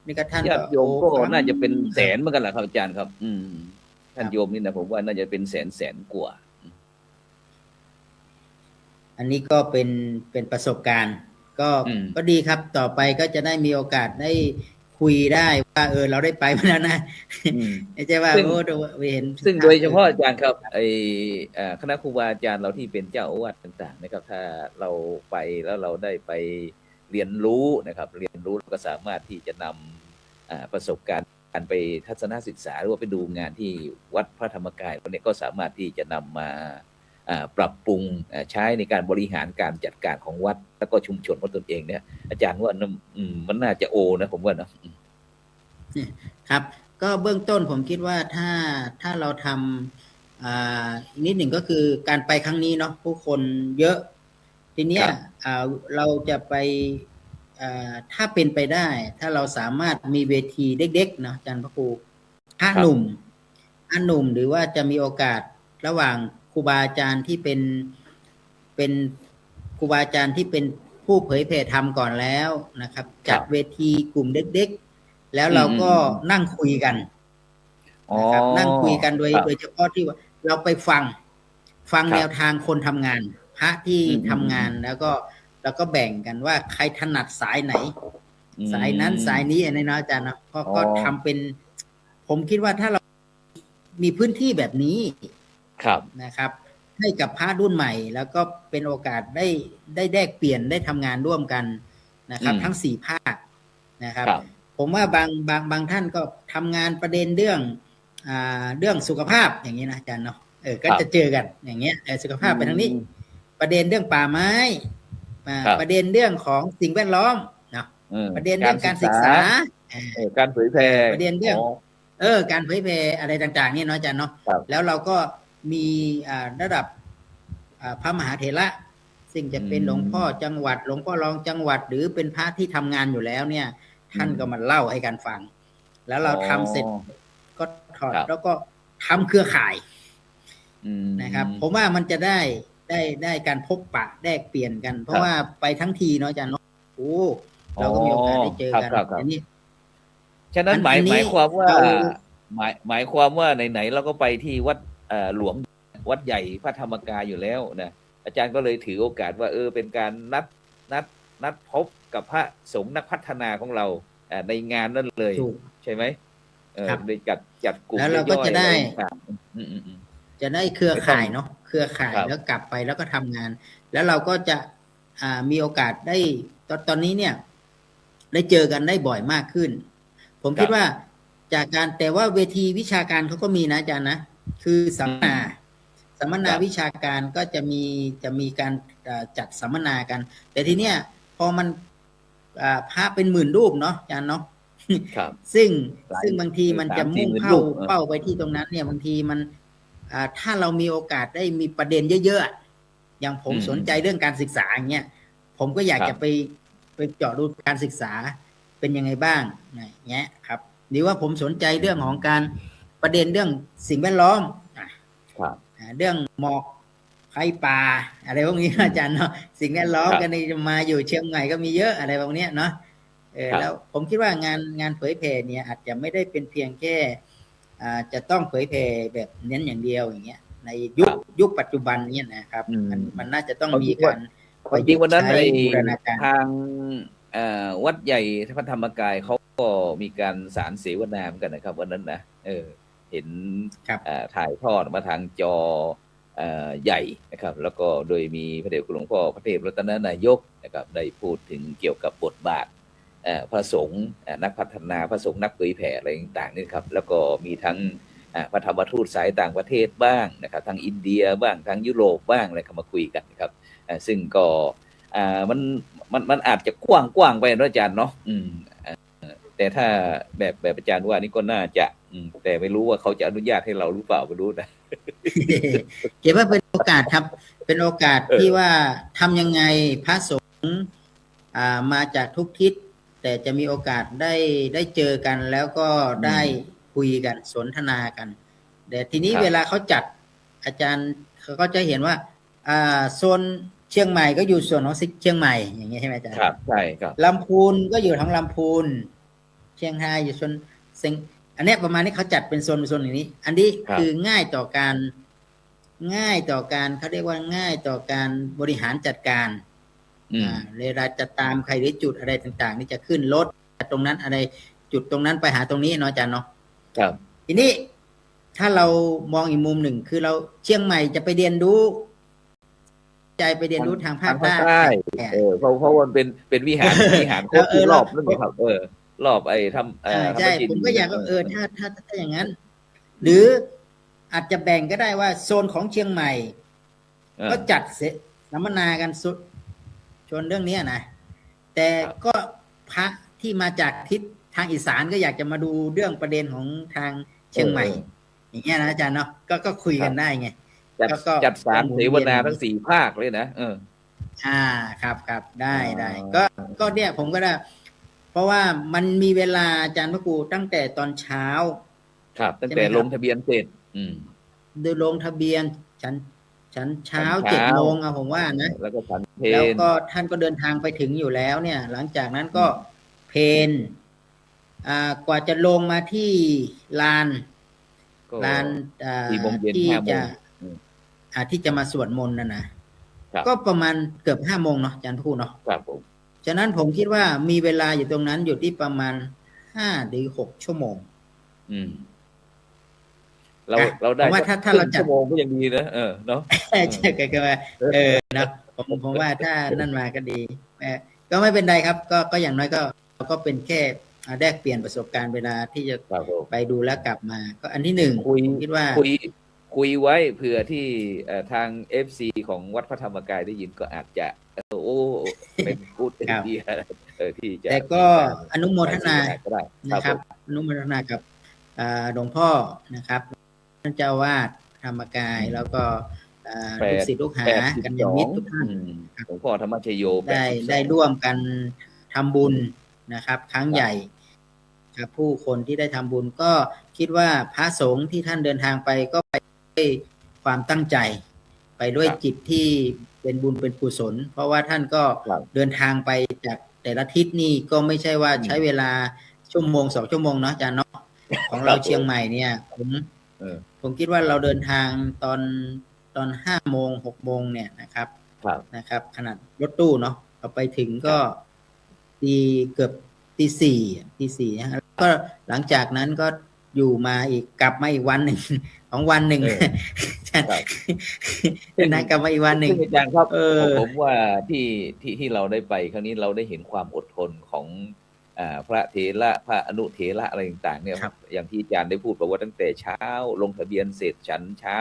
Speaker 4: นี่ก็ท่าน
Speaker 3: ญา
Speaker 4: ก็
Speaker 3: ติโยมก็
Speaker 4: ครั้ง
Speaker 3: น่าจะเป็นแสนเหมือนกันแหละครับอาจารย์ครับ ท่าน
Speaker 4: ครับ
Speaker 3: โยมนี่นะผมว่าน่าจะเป็นแสนกว่า
Speaker 4: อันนี้ก็เป็นประสบการณ์ ก็
Speaker 3: อืม
Speaker 4: ก็ดีครับต่อไปก็จะได้มีโอกาสได้คุยได้ว่าเราได้ไปมาแล้วนะ
Speaker 3: อืม
Speaker 4: ไม่ใช่ว่า
Speaker 3: ซึ่ง
Speaker 4: ไปเห็น
Speaker 3: ซึ่งโดยเฉพาะอาจารย์ครับคณะครูบาอาจารย์เราที่เป็นเจ้าอาวาสต่าง ๆ นะครับ ถ้าเราไปแล้วเราได้ไปเรียนรู้นะครับ เรียนรู้เราก็สามารถที่จะนำประสบการณ์การไปทัศนศึกษาหรือว่าไปดูงานที่วัดพระธรรมกายเนี่ยก็สามารถที่จะนำมาปรับปรุงใช้ในการบริหารการจัดการของวัดแล้วก็ชุมชนของตนเองเนี่ย อาจารย์ว่ามันน่าจะโอนะผมว่านะครับ
Speaker 4: ก็เบื้องต้นผมคิดว่าถ้าเราทำอีกนิดหนึ่งก็คือการไปครั้งนี้เนาะผู้คนเยอะ ทีเนี้ย
Speaker 3: ครับ
Speaker 4: เราจะไปถ้าเป็นไปได้ ถ้าเราสามารถมีเวทีเด็กๆเนาะอาจารย์พระครูพระ
Speaker 3: ครับ
Speaker 4: หนุ่มหรือว่าจะมีโอกาสระหว่างครูบาอาจารย์ที่เป็นครูบาอาจารย์ที่เป็นผู้เผยแผ่ธรรมก่อนแล้วนะครับ จัดเวทีกลุ่มเด็กๆแล้วเราก็นั่งคุยกันนะครับนั่งคุยกันโดยเฉพาะที่ว่าเราไปฟัง
Speaker 3: ครับ
Speaker 4: แนวทางคนทำงาน พระที่
Speaker 3: อืม
Speaker 4: ทำงานแล้วก็แบ่งกันว่าใครถนัดสายไหน สายนั้นสายนี้อะไรนะอาจารย์นะก็
Speaker 3: อ๋อ
Speaker 4: ก็ทำเป็น ผมคิดว่าถ้าเรามีพื้นที่แบบนี้
Speaker 3: ครับ
Speaker 4: นะครับ ให้กับพระรุ่นใหม่ แล้วก็เป็นโอกาสได้แลกเปลี่ยนได้ทำงานร่วมกันนะครับ ทั้ง4 ภาคนะครับ
Speaker 3: ครับ
Speaker 4: ผมว่าบางท่านก็ทำงานประเด็นเรื่องสุขภาพอย่างนี้นะอาจารย์เนาะก็จะเจอกันอย่างเงี้ยสุขภาพไปทางนี้ ประเด็นเรื่องป่าไม้
Speaker 3: ครับ
Speaker 4: ประเด็นเรื่องของสิ่งแวดล้อมเนาะประเด็นเรื่องการศึกษา
Speaker 3: การเผยแพร่
Speaker 4: ประเด็นเรื่อง การเผยแพร่อะไรต่างๆเนี่ยเนาะอาจารย์เนาะ
Speaker 3: ครับ
Speaker 4: แล้วเราก็มีระดับพระมหาเถระซึ่งจะเป็นหลวงพ่อจังหวัดหลวงพ่อรองจังหวัด หรือเป็นพระที่ทำงานอยู่แล้วเนี่ย ท่านก็มาเล่าให้กันฟัง แล้วเราทำเสร็จก็ถอด
Speaker 3: ครับ
Speaker 4: แล้วก็ทำเครือข่ายนะครับ ผมว่ามันจะได้การพบปะแลกเปลี่ยนกัน เพราะว่าไปทั้งทีเนาะอาจารย์เนาะโอ้เราก็มีโอกาสได้เจอกัน
Speaker 3: ครับ
Speaker 4: อันนี้
Speaker 3: ฉะนั้นห
Speaker 4: อันนี้
Speaker 3: มายความว่า
Speaker 4: เอา
Speaker 3: หมายความว่าไหนๆเราก็ไปที่วัดหลวงวัดใหญ่พระธรรมกายอยู่แล้วนะอาจารย์ก็เลยถือโอกาสว่าเป็นการนัดพบกับพระสงฆ์นักพัฒนาของเราในงานนั่นเลย
Speaker 4: ถูก
Speaker 3: ใช่ไหม
Speaker 4: ครับ
Speaker 3: ได้จัดกลุ่ม
Speaker 4: แล้วเราก็จะได้
Speaker 3: ย่อยๆต่างๆ
Speaker 4: จะได้เครือข่ายเนาะเครือข่าย
Speaker 3: ครับ
Speaker 4: แล้วกลับไปแล้วก็ทำงาน แล้วเราก็จะมีโอกาสได้ตอนนี้เนี่ย ได้เจอกันได้บ่อยมากขึ้น ผมคิดว่าจากการแต่ว่าเวทีวิชาการเขาก็มีนะอาจารย์นะคือสัมมนาวิชาการก็จะมีการจัดสัมมนากัน แต่ทีเนี้ยพอมันพระเป็นหมื่นรูปเนาะอาจารย์เนาะ
Speaker 3: ครับ
Speaker 4: ซึ่งบางทีมันจะมุ่ง
Speaker 3: 30,000
Speaker 4: เข้า
Speaker 3: รูป
Speaker 4: เป้าไปที่ตรงนั้นเนี่ยบางทีมันถ้าเรามีโอกาสได้มีประเด็นเยอะๆอย่างผมสนใจเรื่องการศึกษาอย่างเงี้ยผมก็อยากจะไปเจาะดูการศึกษาเป็นยังไงบ้างอย่างเงี้ยครับหรือว่าผมสนใจเรื่องของการประเด็นเรื่องสิ่งแวดล้อม
Speaker 3: ครับ
Speaker 4: เรื่องหมอกไฟป่าอะไรพวกนี้อาจารย์เนาะสิ่งแวดล้อม
Speaker 3: ครับ
Speaker 4: กันในมาอยู่เชียงใหม่ก็มีเยอะอะไรพวกนี้เนาะ
Speaker 3: ครับ
Speaker 4: แล้วผมคิดว่างานเผยแผ่เนี่ยอาจจะไม่ได้เป็นเพียงแค่จะต้องเผยแผ่แบบเน้นอย่างเดียวอย่างเงี้ยในยุคปัจจุบันเนี่ยนะครับมันน่าจะต้องมีการ
Speaker 3: ความจริงวันนั้น
Speaker 4: ใช้
Speaker 3: ใน
Speaker 4: บูรณาการ
Speaker 3: ทางวัดใหญ่พระธรรมกายเขาก็มีการสารเสวนาเหมือนกันนะครับวันนั้นนะเห็น
Speaker 4: ครับ
Speaker 3: ถ่ายทอดมาทางจอใหญ่นะครับ แล้วก็โดยมีพระเดชคุณหลวงพ่อพระเทพรัตนนายกนะครับได้พูดถึงเกี่ยวกับบทบาทพระสงฆ์นักพัฒนาพระสงฆ์นักเผยแผ่อะไรต่างๆนี่ครับแล้วก็มีทั้งพระธรรมทูตสายต่างประเทศบ้างนะครับทางอินเดียบ้างทางยุโรปบ้างอะไรเข้ามาคุยกันนะครับซึ่งก็มันอาจจะกว้างไปนะอาจารย์เนาะแต่ถ้าแบบอาจารย์ว่านี่ก็น่าจะแต่ไม่รู้ว่าเขาจะอนุญาตให้เราหรือเปล่าไม่รู้นะ
Speaker 4: เก็บว่าเป็นโอกาสครับ เป็นโอกาสที่ว่าทำยังไงพระสงฆ์มาจากทุกทิศแต่จะมีโอกาสได้เจอกันแล้วก็ได้คุยกันสนทนากันแต่ทีนี้
Speaker 3: ครับ
Speaker 4: เวลาเขาจัดอาจารย์เขาก็จะเห็นว่าโซน เชียงใหม่ก็อยู่ส่วนของเชียงใหม่อย่างเงี้ยใช่ไหมอาจารย์
Speaker 3: ครับใช่ครับ
Speaker 4: ลำพูนก็อยู่ทั้งลำพูนเชียงรายอยู่ส่วนเซิงอันเนี้ยประมาณนี้เขาจัดเป็นโซนอย่างนี้ อันนี้คือง่ายต่อการเขาเรียกว่าง่ายต่อการบริหารจัดการเวลาจะตามใครหรือจุดอะไรต่างๆนี่จะขึ้นรถตรงนั้นอะไรจุดตรงนั้นไปหาตรงนี้เนาะอาจารย์เนาะ
Speaker 3: ครับ
Speaker 4: ทีนี้ถ้าเรามองอีกมุมหนึ่งคือเราเชียงใหม่จะไปเรียนรู้ไปเรียนรู้ทางภาคใต้
Speaker 3: เพราะว่าเป็นวิหารครบรอบนั่นเองครับรอบไอ้ทำ
Speaker 4: ใช่ผมก็อยากถ้าอย่างนั้น หรืออาจจะแบ่งก็ได้ว่าโซนของเชียงใหม่ก็จัดสัมมนากันชนเรื่องนี้นะแต่ก็พระที่มาจากทิศทางอีสานก็อยากจะมาดูเรื่องประเด็นของทางเชียงใหม่อย่างเงี้ยนะอาจารย์เนาะก็คุยกันได้ไง
Speaker 3: จัดสารเสวนาทั้ง4 ภาคเลยนะ
Speaker 4: ครับได้ก็เนี่ยผมก็ได้เพราะว่ามันมีเวลาอาจารย์พระครูตั้งแต่ตอนเช้า
Speaker 3: ครับตั้งแต่ลงทะเบียนเสร็จ
Speaker 4: โดยลงทะเบียนฉันเช้า7 โมงผมว่านะ
Speaker 3: แล้วก็ฉันเพล
Speaker 4: แล้วก็ท่านก็เดินทางไปถึงอยู่แล้วเนี่ยหลังจากนั้นก็เพลกว่าจะลงมาที่ลานที่จะมาสวดมนต์นะก็ประมาณเกือบ5 โมงเนาะอาจารย์พูดเนาะ
Speaker 3: ครับผม
Speaker 4: ฉะนั้นผมคิดว่ามีเวลาอยู่ตรงนั้นอยู่ที่ประมาณ5 หรือ 6 ชั่วโมง
Speaker 3: เราได้
Speaker 4: ว่าถ้าเราจัด
Speaker 3: ชั่วโมงก็ยังดีนะเนาะ
Speaker 4: ใช่ก็ว่านะผมว่าถ้านั่นมาก็ดีก็ไม่เป็นไรครับก็อย่างน้อยก็เป็นแค่แลกเปลี่ยนประสบการณ์เวลาที่จะไปดูแล้วกลับมาก็อันที่1คิดว่า
Speaker 3: คุยไว้เผื่อที่ทาง FC ของวัดพระธรรมกายได้ยินก็อาจจะเป็นพูดดีที่จะ
Speaker 4: แต่ก็อนุโมทนานะครับอนุโมทนากับหลวงพ่อนะครับท่านเจ้าวาดธรรมกายแล้วก็ลูกศิษย์ลูกหากัลยาณมิตรทุกท่าน
Speaker 3: หลวงพ่อธรรมชโย
Speaker 4: ได้ร่วมกันทำบุญนะครับครั้งใหญ่ครับผู้คนที่ได้ทำบุญก็คิดว่าพระสงฆ์ที่ท่านเดินทางไปก็ไปด้วยความตั้งใจไปด้วยจิตที่เป็นบุญเป็นกุศลเพราะว่าท่านก็เดินทางไปจากแต่ละทิศนี่ก็ไม่ใช่ว่าใช้เวลา1 ชั่วโมง 2 ชั่วโมงเนาะอาจารย์เนาะของเราเชียงใหม่เนี่ยผมคิดว่าเราเดินทางตอน5 โมง 6 โมงเนี่ยนะครับขนาดรถตู้เนาะเราไปถึงก็เกือบตีสี่นะก็หลังจากนั้นก็อยู่มาอีกกลับมาอีกวันหนึ่งของวันหนึ่งนะกลับมาอีกวันหนึ่ง
Speaker 3: อาจารย์ครับผมว่าที่เราได้ไปครั้งนี้เราได้เห็นความอดทนของพระเถระพระอนุเถระอะไรต่างๆเนี่ยอย่างที่อาจารย์ได้พูดไปว่าตั้งแต่เช้าลงทะเบียนเสร็จฉันเช้า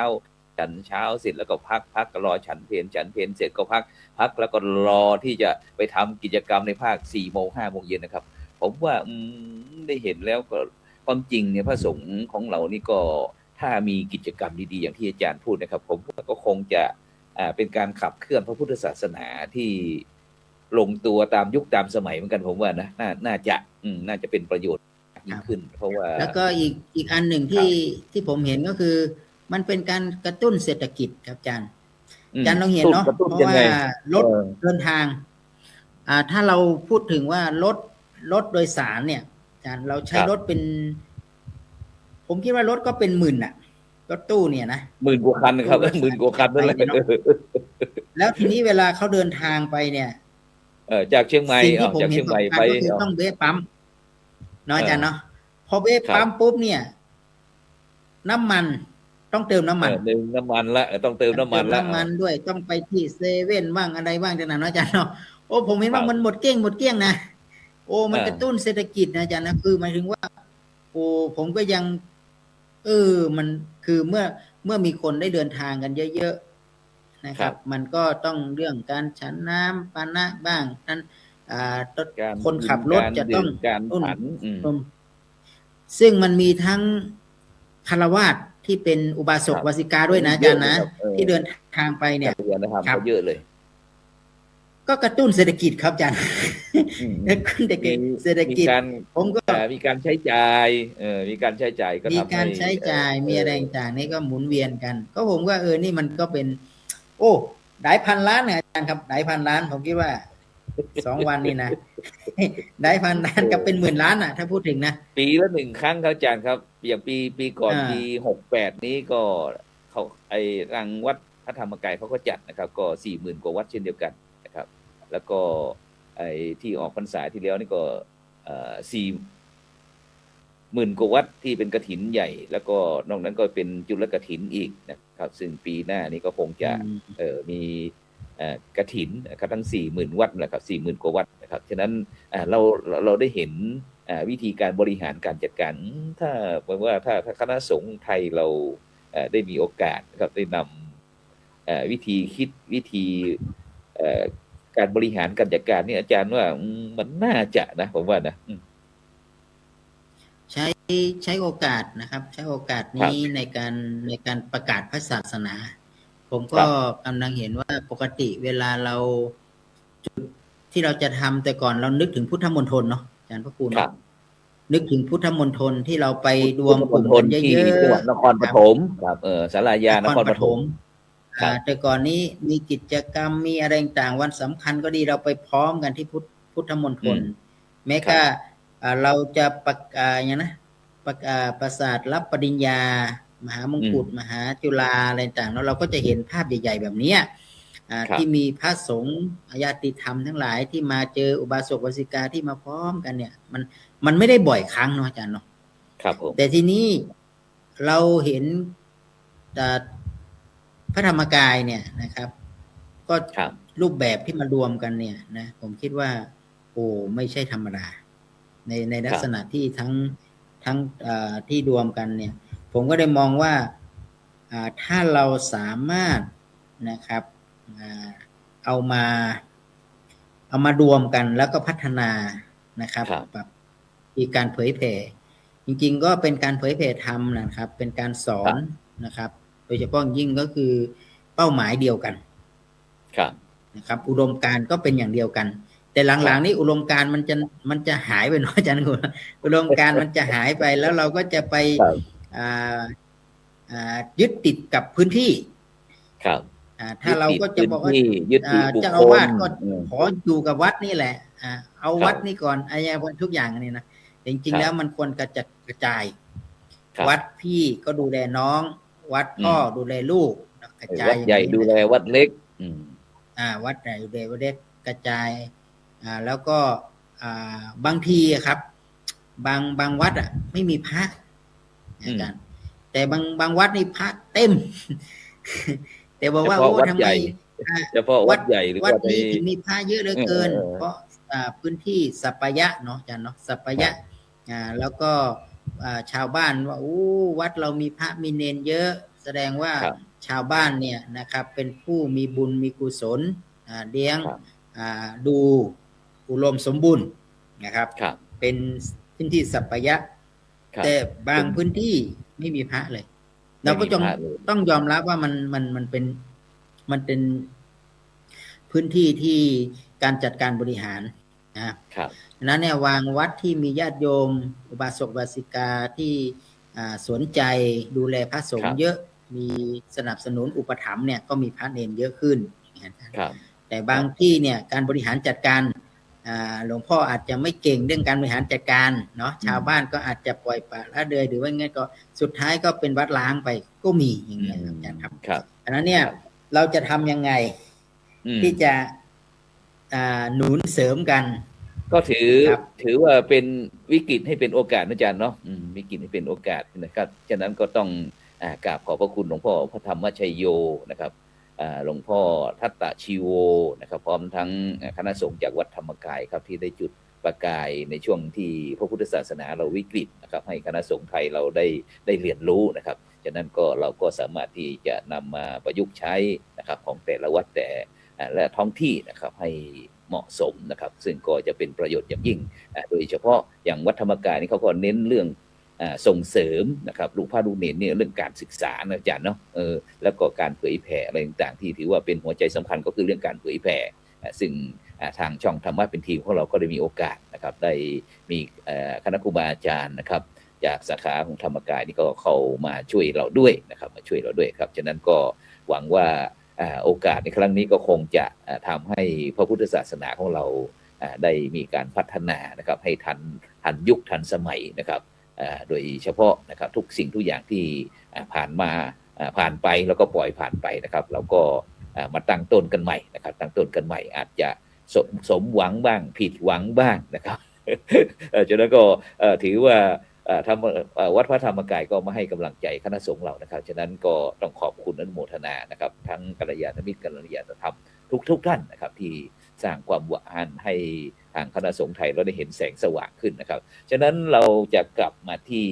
Speaker 3: เสร็จแล้วก็พักก็รอฉันเพลเสร็จก็พักแล้วก็รอที่จะไปทำกิจกรรมในภาค4 โมง 5 โมงเย็นนะครับผมว่าได้เห็นแล้วก็ความจริงเนี่ยพระสงฆ์ของเรานี่ก็ถ้ามีกิจกรรมดีๆอย่างที่อาจารย์พูดนะครับผมก็คงจะเป็นการขับเคลื่อนพระพุทธศาสนาที่ลงตัวตามยุคตามสมัยเหมือนกันผมว่านะน่าจะเป็นประโยชน์ยิ่งขึ้นเพราะว่า
Speaker 4: แล้วก็อีกอันหนึ่งที่ผมเห็นก็คือมันเป็นการกระตุ้นเศรษฐกิจครับอาจารย์ลองเห็นเนาะเพราะว่ารถเดินทางถ้าเราพูดถึงว่ารถโดยสารเนี่ยอาจารย์เราใช้รถเป็นผมคิดว่ารถก็เป็น10,000น่ะรถตู้เนี่ยนะ
Speaker 3: 10,000 กว่าคันครับ10,000 กว่าคันนั่นแหละ
Speaker 4: แล้วทีนี้เวลาเขาเดินทางไปเนี่ย
Speaker 3: จากเชียงใหม่ไป
Speaker 4: ต้องเวะปั๊มเนาะอาจารย์เนาะพอเวะปั๊มปุ๊บเนี่ยน้ำมันต้องเติมน้ำมัน
Speaker 3: ละต้องเติมน้ำมัน
Speaker 4: ด้วยต้องไปที่เซเว่นบ้างอะไรบ้างจังนั้นเนาะอาจารย์เนาะโอ้ผมเห็นว่ามันหมดเกลี้ยงนะโอ้มันกระตุ้นเศรษฐกิจนะอาจารย์นะคือหมายถึงว่าโอ้ผมก็ยังมันคือเมื่อมีคนได้เดินทางกันเยอะๆนะครับมันก็ต้องเรื่องการฉันน้ำปานะบ้างนั้นคนขับรถจะต้อง
Speaker 3: การฉัน
Speaker 4: ซึ่งมันมีทั้งฆราวาสที่เป็นอุบาสกวาสิกาด้วยนะอาจารย์นะที่เดินทางไปเนี่ย
Speaker 3: ครับเยอะเลย
Speaker 4: ก็กระตุ้นเศรษฐกิจครับอาจารย์กระตุ้นเศรษฐกิจผมก็
Speaker 3: มีการใช้จ่ายมีการใช้จ่ายก็
Speaker 4: มีการใช้จ่ายมีอะไรต่างๆนี่ก็หมุนเวียนกันก็ผมว่านี่มันก็เป็น หลายพันล้านเนี่ยอาจารย์ครับหลายพันล้านผมคิดว่า2 วันนี่นะ หลายพันล้านกับเป็นหมื่นล้านอ่ะถ้าพูดถึงนะ
Speaker 3: ปีละ1 ครั้งครับอาจารย์ครับอย่างปีก่อนปี68นี้ก็เขาทางวัดพระธรรมกายเขาก็จัดนะครับก็40,000 กว่าวัดเช่นเดียวกันนะครับแล้วก็ที่ออกพรรษาที่แล้วนี่ก็40,000 กว่าวัดที่เป็นกฐินใหญ่ แล้วก็นอกนั้นก็เป็นจุลกฐินอีกนะครับซึ่งปีหน้านี้ก็คงจะมีกฐินนะครับทั้ง 40,000 วัดนะครับ40,000 กว่าวัดนะครับฉะนั้นเราได้เห็นวิธีการบริหารการจัดการถ้าแปลว่าถ้าคณะสงฆ์ไทยเราได้มีโอกาสนะครับได้นำวิธีคิดวิธีการบริหารการจัดการนี่อาจารย์ว่ามันน่าจะนะผมว่านะ
Speaker 4: ใช้โอกาสนะครับใช้โอกาสนี้ในการประกาศพระศาสนาผมก็กำลังเห็นว่าปกติเวลาเราจุดที่เราจะทำแต่ก่อนเรานึกถึงพุทธมณฑลเนาะอาจารย์พระครูเนาะนึกถึงพุทธมณฑลที่เราไปรวมกลุ่มกันเยอะๆ
Speaker 3: จังหวัดนครปฐมครับศาลายานครปฐม
Speaker 4: แต่ก่อนนี้มีกิจกรรมมีอะไรต่างวันสำคัญก็ดีเราไปพร้อมกันที่พุทธมณฑลแม้ก็เราจะอย่างนะประสาทรับปริญญามหามงกุฎมหาจุฬาอะไรต่างแล้วเราก็จะเห็นภาพใหญ่ๆแบบนี้ที่มีพระสงฆ์ญาติธรรมทั้งหลายที่มาเจออุบาสกอุบาสิกาที่มาพร้อมกันเนี่ยมันไม่ได้บ่อยครั้งเนาะอาจารย์เนาะ
Speaker 3: ครับผม
Speaker 4: แต่ทีนี้เราเห็นพระธรรมกายเนี่ยนะครับก็รูปแบบที่มารวมกันเนี่ยนะผมคิดว่าโอ้ไม่ใช่ธรรมดาในลักษณะที่ทั้งที่รวมกันเนี่ยผมก็ได้มองว่าถ้าเราสามารถนะครับเอามารวมกันแล้วก็พัฒนานะครับแบบมีการเผยแผ่จริงๆก็เป็นการเผยแผ่ธรรมนะครับเป็นการสอนนะครับโดยเฉพาะยิ่งก็คือเป้าหมายเดียวกันนะครับอุดมการณ์ก็เป็นอย่างเดียวกันแต่หลังๆนี้อุดมการณ์มันจะหายไปเนาะอาจารย์คุณอุดมการณ์มันจะหายไปแล้วเราก็จะไปยึดติดกับพื้นที่ถ้าเราก็จะบอกว่าเจ้าอาวาสก็ขออยู่กับวัดนี่แหละเอาวัดนี่ก่อนอะไรทุกอย่างนี่นะจริงๆแล้วมันควรกระจายวัดพี่ก็ดูแลน้องวัดพ่อดูแลลูกกระจาย
Speaker 3: วัดใหญ่ดูแลวัดเล็ก
Speaker 4: วัดใหญ่ดูแลวัดเล็กกระจายแล้วก็บางทีครับบางวัดไม่มีพระอาจารย์แต่บางวัดนี่พระเต็มแต่บอกว่าโอ้ทำไม
Speaker 3: เฉพาะวัดใหญ่หรือ
Speaker 4: วัดนี้ถึงมีพระเยอะเหลือเกินเพราะพื้นที่สัปปายะเนาะอาจารย์เนาะสัปปายะแล้วก็ชาวบ้านว่าวัดเรามีพระมีเนนเยอะแสดงว่าชาวบ้านเนี่ยนะครับเป็นผู้มีบุญมีกุศลเลี้ยงดูอุดมสมบูรณ์นะครับเป็นพื้นที่สัปปายะแต่บางพื้นที่ไม่มีพระเลยเราก็ต้องยอมรับว่ามันเป็นพื้นที่ที่การจัดการบริหารนะครับนั้นเนี่ยวางวัดที่มีญาติโยมอุบาสกอุบาสิกาที่สนใจดูแลพระสงฆ์เยอะมีสนับสนุนอุปถัมภ์เนี่ยก็มีพระเนรเยอะขึ้นแต่บางที่เนี่ยการบริหารจัดการหลวงพ่ออาจจะไม่เก่งเรื่องการบริหารจัดการเนาะชาวบ้านก็อาจจะปล่อยปละละเลยหรือว่าไงก็สุดท้ายก็เป็นวัดล้างไปก็มีอย่างเงี้ยอาจารย์ครับอันนั้นเนี่ยเราจะทำยังไงที่จะหนุนเสริมกัน
Speaker 3: ก็ถือว่าเป็นวิกฤตให้เป็นโอกาสอาจารย์เนาะวิกฤตให้เป็นโอกาสนะครับฉะนั้นก็ต้องกราบขอบพระคุณหลวงพ่อพระธรรมชัยโยนะครับหลวงพ่อทัตตชีโวนะครับพร้อมทั้งคณะสงฆ์จากวัดธรรมกายครับที่ได้จุดประกายในช่วงที่พระพุทธศาสนาเราวิกฤตนะครับให้คณะสงฆ์ไทยเราได้เรียนรู้นะครับฉะนั้นก็เราก็สามารถที่จะนำมาประยุกต์ใช้นะครับของแต่ละวัดแต่และท้องที่นะครับให้เหมาะสมนะครับซึ่งก็จะเป็นประโยชน์อย่างยิ่งโดยเฉพาะอย่างวัดธรรมกายนี่เขาก็เน้นเรื่องส่งเสริมนะครับลูกพระลูกเนรเนี่ยเรื่องการศึกษานะอาจารย์เนาะแล้วก็การเผยแผ่อะไรต่างๆที่ถือว่าเป็นหัวใจสำคัญก็คือเรื่องการเผยแผ่ซึ่งทางช่องธรรมะเป็นทีมของเราก็ได้มีโอกาสนะครับได้มีคณะครูบาอาจารย์นะครับจากสาขาของธรรมกายนี่ก็เข้ามาช่วยเราด้วยนะครับมาช่วยเราด้วยครับฉะนั้นก็หวังว่า โอกาสในครั้งนี้ก็คงจะทำให้พระพุทธศาสนาของเราได้มีการพัฒนานะครับให้ทันยุคทันสมัยนะครับโดยเฉพาะนะครับทุกสิ่งทุกอย่างที่ผ่านมาผ่านไปแล้วก็ปล่อยผ่านไปนะครับเราก็มาตั้งต้นกันใหม่นะครับตั้งต้นกันใหม่อาจจะสมหวังบ้างผิดหวังบ้างนะครับฉะนั้นก็ถือว่าวัดพระธรรมกายก็มาให้กำลังใจคณะสงฆ์เรานะครับฉะนั้นก็ต้องขอบคุณอนุโมทนานะครับทั้งกัลยาณมิตรกัลยาณธรรมทุกท่านนะครับที่สร้างความหวังให้ทางคณะสงฆ์ไทยเราได้เห็นแสงสว่างขึ้นนะครับฉะนั้นเราจะกลับมาที่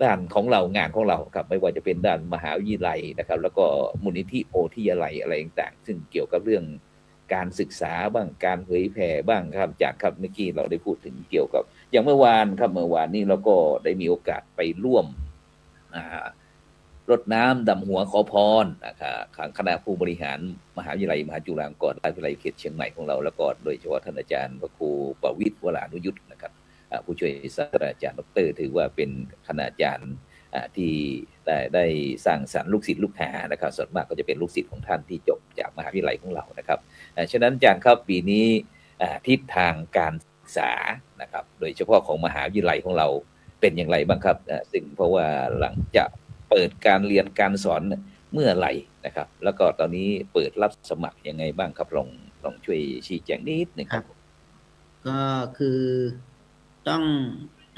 Speaker 3: ด้านของเรางานของเราครับไม่ว่าจะเป็นด้านมหาวิทยาลัยนะครับแล้วก็มูลนิธิโอทิยาลัยอะไรต่างๆซึ่งเกี่ยวกับเรื่องการศึกษาบ้างการเผยแผ่บ้างครับจากครับเมื่อกี้เราได้พูดถึงเกี่ยวกับอย่างเมื่อวานนี้เราก็ได้มีโอกาสไปร่วมรดน้ำดำหัวขอพรนะครับคณะผู้บริหารมหาวิทยาลัยมหาจุฬาลงกรณราชวิทยาลัยเขตเชียงใหม่ของเราแล้วก็โดยเฉพาะท่านอาจารย์พระครูประวิตรวรานุยุทธนะครับผู้ช่วยศาสตราจารย์ดร.ถือว่าเป็นคณาจารย์ที่ได้สร้างสรรค์ลูกศิษย์ลูกหานะครับส่วนมากก็จะเป็นลูกศิษย์ของท่านที่จบจากมหาวิทยาลัยของเรานะครับฉะนั้นอาจารย์ครับปีนี้ทิศทางการศึกษานะครับโดยเฉพาะของมหาวิทยาลัยของเราเป็นอย่างไรบ้างครับซึ่งเพราะว่าหลังจากเปิดการเรียนการสอนเมื่อไหร่นะครับแล้วก็ตอนนี้เปิดรับสมัครยังไงบ้างครับลองช่วยชี้แจงนิดหนึ่งครับ
Speaker 4: ก็คือต้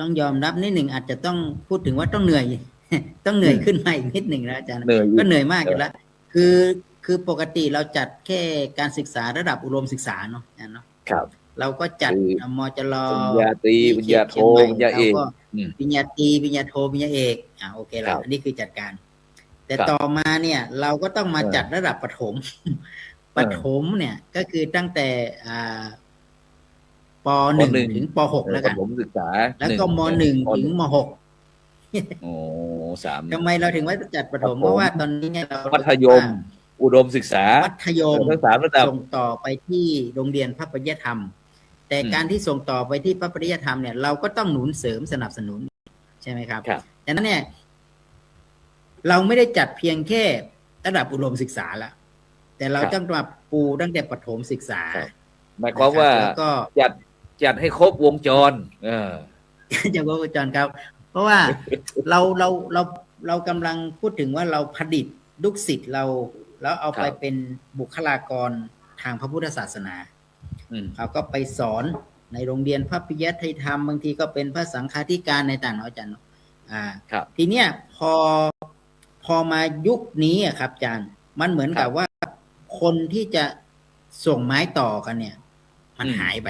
Speaker 4: องยอมรับนิดหนึ่งอาจจะต้องพูดถึงว่าต้องเหนื่อย ต้องเหนื่อยขึ้นมาอีกนิดหนึ่งนะอาจารย์ก็เหนื่อยมากอยู่แล้วคือปกติเราจัดแค่การศึกษาระดับอุดมศึกษาเนาะ
Speaker 3: ครับ
Speaker 4: เราก็จัดมจร.
Speaker 3: ปริญญาตรีปริญญาโทปริญญาเอก
Speaker 4: ปริญญาตรีปริญญาโทปริญญาเอกโอเคแล้วอันนี้คือจัดการแต่ต่อมาเนี่ยเราก็ต้องมาจัดระดับประถมประถมเนี่ยก็คือตั้งแต่ป.1 ถึงป.6 แล้วกัน
Speaker 3: ประถมศึกษา
Speaker 4: แล้วก็ม.1 ถึงม.6
Speaker 3: โอ้3
Speaker 4: ทำไมเราถึงว่าจัดประถมเพราะว่าตอนนี้เนี่ยเรา
Speaker 3: มัธยมอุดมศึกษา
Speaker 4: มัธยม
Speaker 3: ทั้ง3ระดับ
Speaker 4: ส่งต่อไปที่โรงเรียนพระปริยธรรมแต่การที่ส่งต่อไปที่พระปริยธรรมเนี่ยเราก็ต้องหนุนเสริมสนับสนุนใช่ไหมครับดังนั้นเนี่ยเราไม่ได้จัดเพียงแค่ระดับอุดมศึกษาละแต่เราต้องมาปูตั้งแต่ประถมศึกษา
Speaker 3: หมายความว่าจัดให้ครบวงจร
Speaker 4: จะครบวงจรครับเพราะว่าเรากำลังพูดถึงว่าเราผลิตลูกศิษย์เราแล้วเอาไปเป็นบุคลากรทางพระพุทธศาสนาเขาก็ไปสอนในโรงเรียนพระปิยทัยธรรมบางทีก็เป็นพระสังฆาธิการในต่างอาจารย์ทีเนี้ยพอมายุคนี้ครับอาจารย์มันเหมือนกับว่าคนที่จะส่งไม้ต่อกันเนี่ยมันหายไป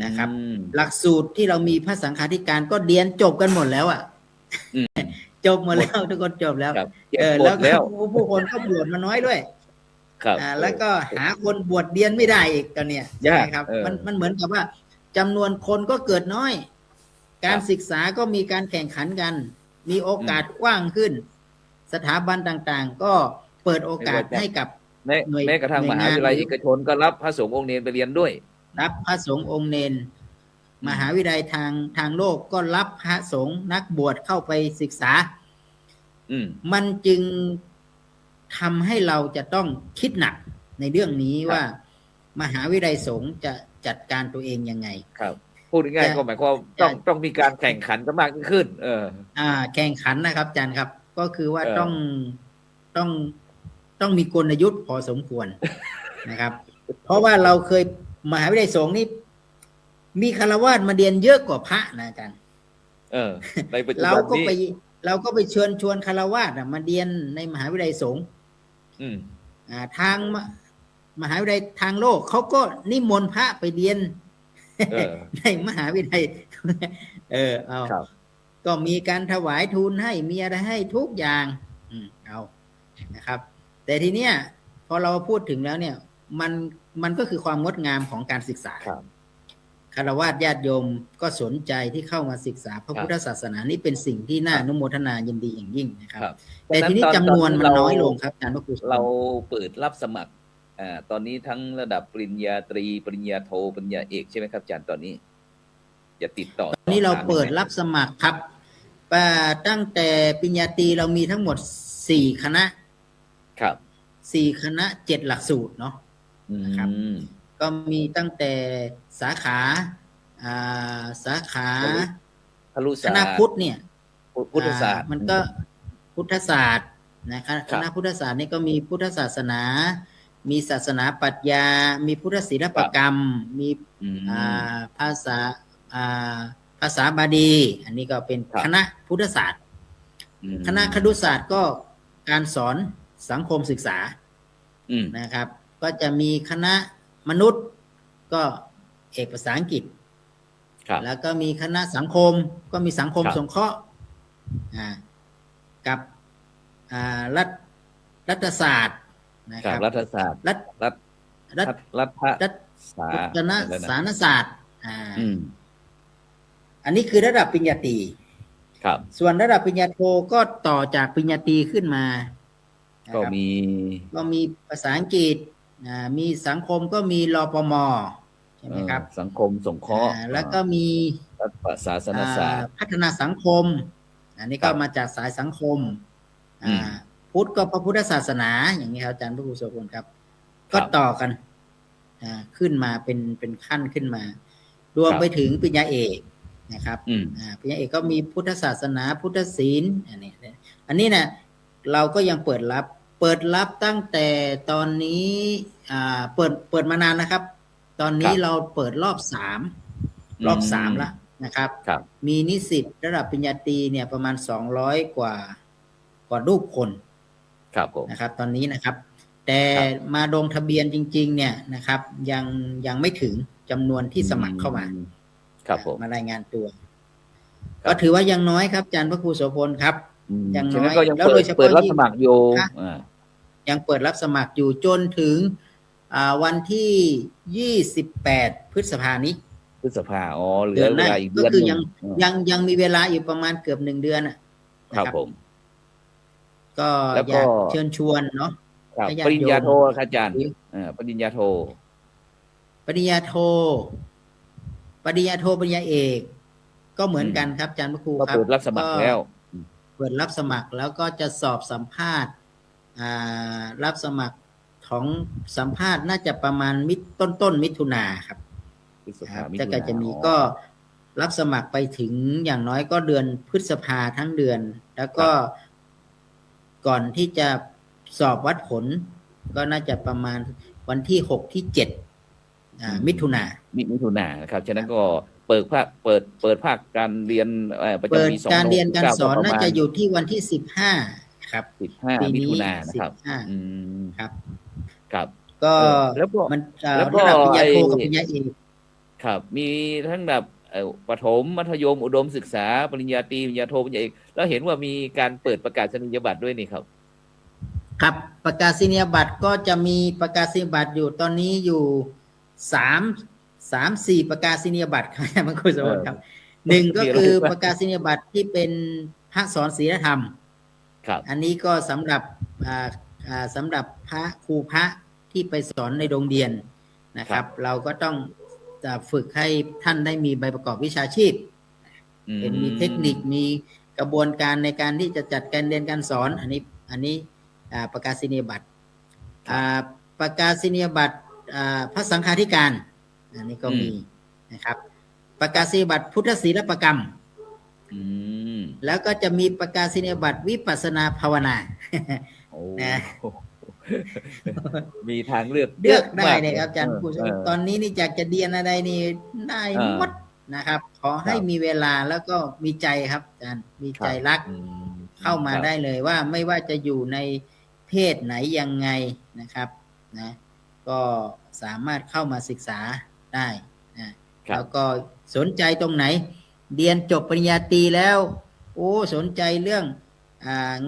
Speaker 4: นะครับหลักสูตรที่เรามีพระสังฆาธิการก็เรียนจบกันหมดแล้วจบหมดแล้วทุกคนจบแล้วแล้วก็ผู้คนก็บวชมาน้อยด้วยแล้วก็หาคนบวชเรียนไม่ได้อีกตอนเนี้ยใช่ไหมครับมันเหมือนกับว่าจำนวนคนก็เกิดน้อยการศึกษาก็มีการแข่งขันกันมีโอกาสกว้างขึ้นสถาบันต่างๆก็เปิดโอกาสให้กับ
Speaker 3: แม้กระทั่งมหาวิทยาลัยเอกชนก็รับพระสงฆ์องค์เนรไปเรียนด้วย
Speaker 4: รับพระสงฆ์องค์เนรมหาวิทยาลัยทางโลกก็รับพระสงฆ์นักบวชเข้าไปศึกษามันจึงทำให้เราจะต้องคิดหนักในเรื่องนี้ว่ามหาวิทยาลัยสงฆ์จะจัดการตัวเองยังไง
Speaker 3: ครับพูดง่ายๆก็หมายความต้องมีการแข่งขันกันมากขึ้น
Speaker 4: แข่งขันนะครับอาจารย์ครับก็คือว่าต้องมีกลยุทธ์พอสมควรนะครับ เพราะว่าเราเคยมหาวิทยาลัยสงฆ์นี่มีฆราวาสมาเรียนเยอะกว่าพระนะอาจารย์
Speaker 3: ในปัจจุบันนี้
Speaker 4: เราก็ไปชวนฆราวาสมาเรียนในมหาวิทยาลัยสงฆ์ทางมหาวิทยาลัยทางโลกเขาก็นิมนต์พระไปเรียนในมหาวิทยาลัยก็มีการถวายทุนให้มีอะไรให้ทุกอย่างนะครับแต่ทีเนี้ยพอเราพูดถึงแล้วเนี่ยมันก็คือความงดงามของการศึกษาฆราวาสญาติโยมก็สนใจที่เข้ามาศึกษาพระพุทธศาสนานี่เป็นสิ่งที่น่าอนุโมทนายินดีอย่างยิ่งนะครับแต่ทีนี้จำนวนมันน้อยลงครับอาจารย์พระครู
Speaker 3: เราเปิดรับสมัครตอนนี้ทั้งระดับปริญญาตรีปริญญาโทปริญญาเอกใช่ไหมครับอาจารย์ตอนนี้จะติดต่อ
Speaker 4: ตอนนี้เราเปิดรับสมัครครับตั้งแต่ปริญญาตรีเรามีทั้งหมด4คณะ
Speaker 3: ครับ
Speaker 4: 4 คณะ 7 หลักสูตรเนาะ นะครับ ก็มีตั้งแต่สาขาสาขา
Speaker 3: ครุ
Speaker 4: ค
Speaker 3: ศาสตร์
Speaker 4: ณะพุทธเนี่ย
Speaker 3: พุทธศาสตร์
Speaker 4: มันก็พุทธศาสตร์นะครับคณะพุทธศาสตร์นี่ก็มีพุทธศาสนา มีศาสนาปรัชญา มีพุทธศิลปกรรม มีภาษาภาษาบาลี อันนี้ก็เป็นคณะพุทธศาสตร์ คณะครุศาสตร์ก็การสอนสังคมศึกษานะครับ ก็จะมีคณะมนุษย์ก็เอกภาษาอังกฤษ แล้วก็มีคณะสังคมก็มีสังคมสงเคราะห์กับรัฐศาสตร์นะครับ
Speaker 3: รัฐศาสตร์
Speaker 4: รัฐ
Speaker 3: ศาสตร์
Speaker 4: สารศาสตร์อันนี้คือระดับปริญญาตรี
Speaker 3: ครับ
Speaker 4: ส่วนระดับปริญญาโทก็ต่อจากปริญญาตรีขึ้นมา
Speaker 3: ก็มี
Speaker 4: ภาษาอังกฤษมีสังคมก็มีรปม.ใช่ไหมครับ
Speaker 3: สังคมสงเคราะห์
Speaker 4: แล้วก็มี
Speaker 3: ศาสนศาสตร์
Speaker 4: พัฒนาสังคม อันนี้ก็มาจากสายสังคมพุทธก็พระพุทธศาสนาอย่างนี้ครับอาจารย์พระครูโสพลครับ ก็ต่อกันขึ้นมาเป็นขั้นขึ้นมา รวมไปถึงปริญญาเอกนะครับปริญญาเอกก็มีพุทธศาสนาพุทธศิลป์อันนี้นะเราก็ยังเปิดรับตั้งแต่ตอนนี้เปิดมานานนะครับ ตอนนี้เราเปิดรอบ3แล้วนะครับ มีนิสิตระดับปริญญาตรีเนี่ยประมาณ200 กว่ารูปคนนะครับ ตอนนี้นะครับ แต่มาลงทะเบียนจริงๆเนี่ยนะครับยังไม่ถึงจำนวนที่สมัครเข้ามา
Speaker 3: ครับผม
Speaker 4: มารายงานตัวก็ถือว่ายังน้อยครับอาจารย์พระครูโสพลครับยังน้อยแล้วโดยเฉพาะ
Speaker 3: เปิดรับสมัครอยู่
Speaker 4: ยังเปิดรับสมัครอยู่จนถึงวันที่28 พฤษภานี้
Speaker 3: พฤษภาเหลือเวลาอีกเดือน
Speaker 4: ก็คือยังมีเวลาอยู่ประมาณเกือบ1 เดือน
Speaker 3: ครับผม
Speaker 4: ก็อยากเชิญชวนเนาะ
Speaker 3: ปริญญาโทอาจารย์ปริญญาโท
Speaker 4: ปริญญาปริญญาเอกก็เหมือนกันครับอาจารย์พระครูครับ
Speaker 3: เปิดรับสมัครแล้ว
Speaker 4: เปิดรับสมัครแล้วก็จะสอบสัมภาษณ์รับสมัครของสัมภาษณ์น่าจะประมาณต้นมิถุนาครับจะมีก็รับสมัครไปถึงอย่างน้อยก็เดือนพฤษภาทั้งเดือนแล้วก็ก่อนที่จะสอบวัดผลก็น่าจะประมาณวันที่6 ที่ 7มิถุนา
Speaker 3: ครับฉะนั้นก็เปิดภาคการเรียน
Speaker 4: ประจำปีการเรียนการสอนน่าจะอยู่ที่วันที่15ครับ
Speaker 3: 15 มิถุนายนนะครับครับ
Speaker 4: ก็
Speaker 3: แล้ว
Speaker 4: มันระดับปริญญาโทกับปริญญาเอก
Speaker 3: ครับมีทั้งแบบประถมมัธยมอุดมศึกษาปริญญาตรีปริญญาโทปริญญาเอกแล้วเห็นว่ามีการเปิดประกาศนียบัตรด้วยนี่ครับ
Speaker 4: ครับประกาศนียบัตรก็จะมีประกาศนียบัตรอยู่ตอนนี้อยู่4 ประกาศนียบัตรครับมันคุยสมมติครับ1ก็คือประกาศนียบัตรที่เป็นพระสอนศีลธรรมอันนี้ก็สำหรับพระครูพระที่ไปสอนในโรงเรียนนะครับเราก็ต้องฝึกให้ท่านได้มีใบประกอบวิชาชีพเป็นมีเทคนิคมีกระบวนการในการที่จะจัดการเรียนการสอนอันนี้ประกาศนียบัตรประกาศนียบัตรพระสังฆาธิการอันนี้ก็มีนะครับประกาศนียบัตรพุทธศิลปกรรมแล้วก็จะมีประกาศนียบัตรวิปัสสนาภาวนานะ
Speaker 3: มีทางเลือก
Speaker 4: ได้เลยครับอาจารย์ผู้ชมตอนนี้นี่อยากจะเรียนอะไรนี่ได้หมดนะครับขอให้มีเวลาแล้วก็มีใจครับอาจารย์มีใจรักเข้ามาได้เลยว่าไม่ว่าจะอยู่ในเพศไหนยังไงนะครับนะก็สามารถเข้ามาศึกษาได้นะแล้วก็สนใจตรงไหนเรียนจบปริญญาตรีแล้วสนใจเรื่อง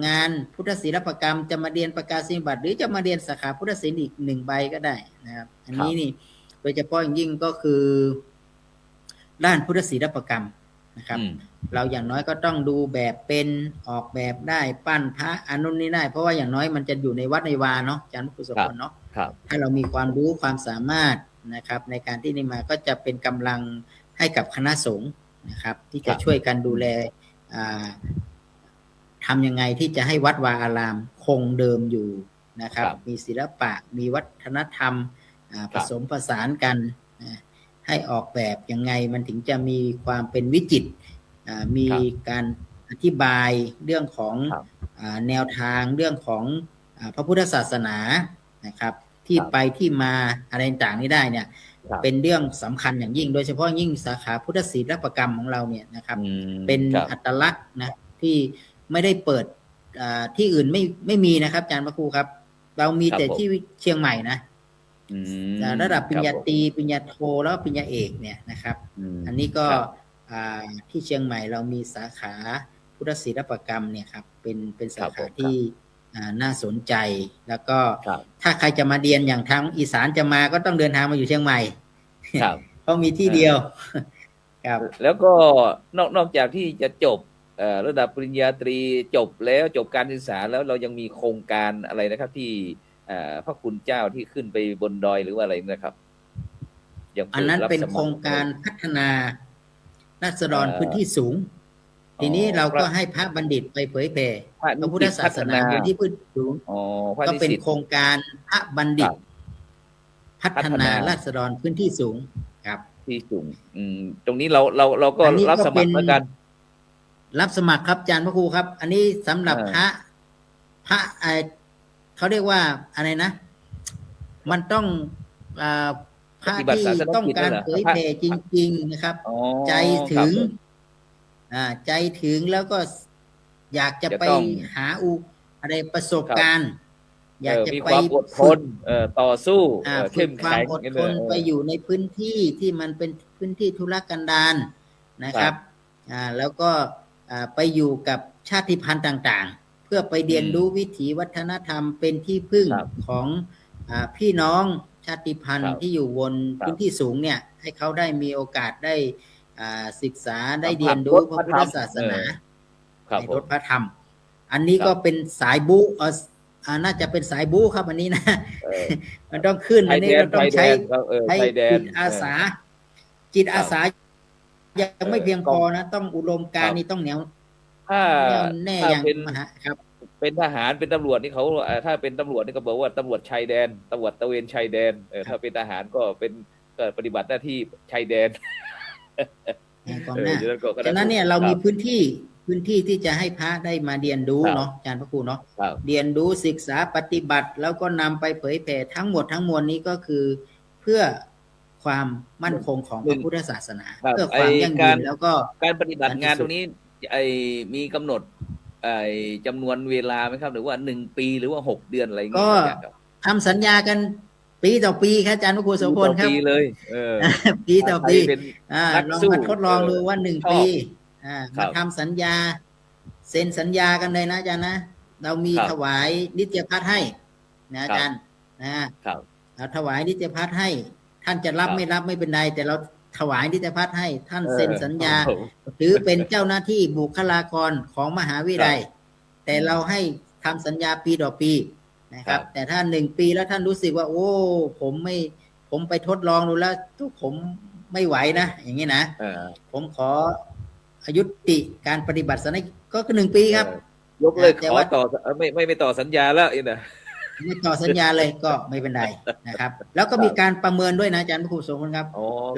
Speaker 4: งานพุทธศิลปกรรมจะมาเรียนประกาศนียบัตรหรือจะมาเรียนสาขาพุทธศิลป์อีก1 ใบก็ได้นะครับอันนี้นี่โดยเฉพาะอย่างยิ่งก็คือด้านพุทธศิลปกรรมนะครับเราอย่างน้อยก็ต้องดูแบบเป็นออกแบบได้ปั้นพระอนุนี้ได้เพราะว่าอย่างน้อยมันจะอยู่ในวัดในวาเนาะอาจารย์ผู้สอนเนาะถ้าเรามีความรู้ความสามารถนะครับในการที่นี่มาก็จะเป็นกำลังให้กับคณะสงฆ์นะครับที่จะช่วยกันดูแลทำยังไงที่จะให้วัดวาอารามคงเดิมอยู่ นะครับ
Speaker 3: ครับ
Speaker 4: มีศิลปะมีวัฒนธรรมผสมผสานกันให้ออกแบบยังไงมันถึงจะมีความเป็นวิจิตรมีการอธิบายเรื่องของแนวทางเรื่องของพระพุทธศาสนานะครับที่ไปที่มาอะไรต่างๆนี้ได้เนี่ยเป็นเรื่องสำคัญอย่างยิ่งโดยเฉพาะยิ่งสาขาพุทธศิลปกรรมของเราเนี่ยนะครับเป็นอัตลักษณ์นะที่ไม่ได้เปิดที่อื่นไม่มีนะครับอาจารย์พระครูครับเรามีแต่ที่เชียงใหม่นะระดับปริญญาตรีปริญญาโทแล้วปริญญาเอกเนี่ยนะครับอันนี้ก็ที่เชียงใหม่เรามีสาขาพุทธศิลปกรรมเนี่ยครับเป็นสาขาที่น่าสนใจแล้วก็ถ้าใครจะมาเรียนอย่างทางอีสานจะมาก็ต้องเดินทางมาอยู่เชียงใหม่เพราะมีที่เดียวครับ
Speaker 3: แล้วก็นอกจากที่จะจบระดับปริญญาตรีจบแล้วจบการศึกษาแล้วเรายังมีโครงการอะไรนะครับที่พระคุณเจ้าที่ขึ้นไปบนดอยหรือว่าอะไรนะครับ
Speaker 4: อันนั้นเป็นโครงการพัฒนาราษฎรพื้นที่สูงทีนี้เราก็ให้พระบัณฑิตไปเผยแผ่พระพุทธศาสนาพื้นที่พื้นสูงก็เป็นโครงการพระบัณฑิตพัฒนาราษฎรพื้นที่สูงครับ
Speaker 3: ที่สูงตรงนี้เราก็รับสมัครเหมือนกัน
Speaker 4: รับสมัครครับอาจารย์พระครูครับอันนี้สำหรับพระเขาเรียกว่าอะไรนะมันต้องพระที่ต้องการเผยแผ่จริงๆนะครับใจถึงใจถึงแล้วก็อยากจะไปหาอะไรประสบการณ์อยากจะไป
Speaker 3: อดทนต่อสู้
Speaker 4: เข้มแข็งอดทนไปอยู่ในพื้นที่ที่มันเป็นพื้นที่ทุรกันดารนะครับแล้วก็ไปอยู่กับชาติพันธุ์ต่างๆเพื่อไปเรียนรู้วิถีวัฒนธรรมเป็นที่พึ่งของพี่น้องชาติพันธุ์ที่อยู่บนพื้นที่สูงเนี่ยให้เขาได้มีโอกาสได้ศึกษาได้เรียนรู้พระพุทธศาสนาในรถพระธรรมอันนี้ก็เป็นสายบู๊น่าจะเป็นสายบู๊ครับอันนี้นะมันต้องขึ้นอันนี้เราต้องใช้จิตอาสายังไม่เพียงพอนะต้องอุดมการณ์นี่ต้องแนวแน่อย่างครับ
Speaker 3: เป็นทหารเป็นตำรวจนี่เขาถ้าเป็นตำรวจนี่ก็บอกว่าตำรวจชายแดนตำรวจตระเวนชายแดนถ้าเป็นทหารก็เป็นปฏิบัติหน้าที่ชายแดน
Speaker 4: ฉะนั้นเนี่ยเรามีพื้นที่ที่จะให้พระได้มาเรียนรู้เนาะอาจารย์พระครูเนาะเรียนรู้ศึกษาปฏิบัติแล้วก็นำไปเผยแผ่ทั้งหมดทั้งมวลนี้ก็คือเพื่อความมั่นคงของพระพุทธศาสนาเพื่อความยั่งยืนแล้วก็
Speaker 3: การปฏิบัติงานตรงนี้มีกำหนดจำนวนเวลาไหมครับหรือว่า1 ปีหรือว่า6 เดือนอะไรอย่างเงี้ย
Speaker 4: ก็ทำสัญญากันปีต่อปีครับอาจารย์พระครูโสพลครับ
Speaker 3: ปีเลย
Speaker 4: ปีต่อปีลองมาทดลองดูว่า1 ปีมาทำสัญญาเซ็นสัญญากันเลยนะอาจารย์นะเรามีถวายนิตยพัฒน์ให้นะอาจารย์เราถวายนิตยพัฒน์ให้ท่านจะรับไม่รับไม่เป็นไรแต่เราถวายนิตยพัฒน์ให้ท่านเซ็นสัญญาถือเป็นเจ้าหน้าที่บุคลากรของมหาวิทยาลัยแต่เราให้ทำสัญญาปีต่อปีนะครับแต่ถ้า1 ปีแล้วท่านรู้สึกว่าโอ้ผมไปทดลองดูแล้วผมไม่ไหวนะอย่างนี้นะผมขอยุติการปฏิบัติสัญญาก็คือ1 ปีครับ
Speaker 3: ยกเลิกขอต่อไม่ต่อสัญญาแล้วนะ
Speaker 4: ไม่ต่อสัญญาเลยก็ไม่เป็นไรนะครับแล้วก็มีการประเมินด้วยนะอาจารย์พระครูโสพลครับ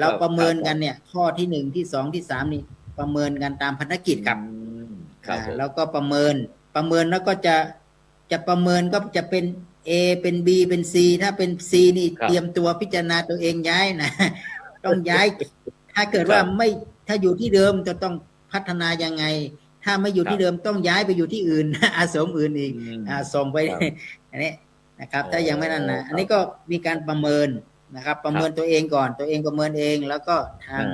Speaker 4: เราประเมินกันเนี่ยข้อที่1ที่2ที่3นี่ประเมินกันตามภารกิจครับแล้วก็ประเมินแล้วก็จะประเมินก็จะเป็น A เป็น B เป็น C ถ้าเป็น C นี่เตรียมตัวพิจารณาตัวเองย้ายนะต้องย้ายถ้าเกิดว่าไม่ถ้าอยู่ที่เดิมจะต้องพัฒนายังไงถ้าไม่อยู่ที่เดิมต้องย้ายไปอยู่ที่อื่นอาสมอื่นอีกส่งไปอันนี้นะครับถ้ายังไม่นั่นนะอันนี้ก็มีการประเมินนะครับประเมินตัวเองก่อนตัวเองประเมินเองแล้วก็ทาง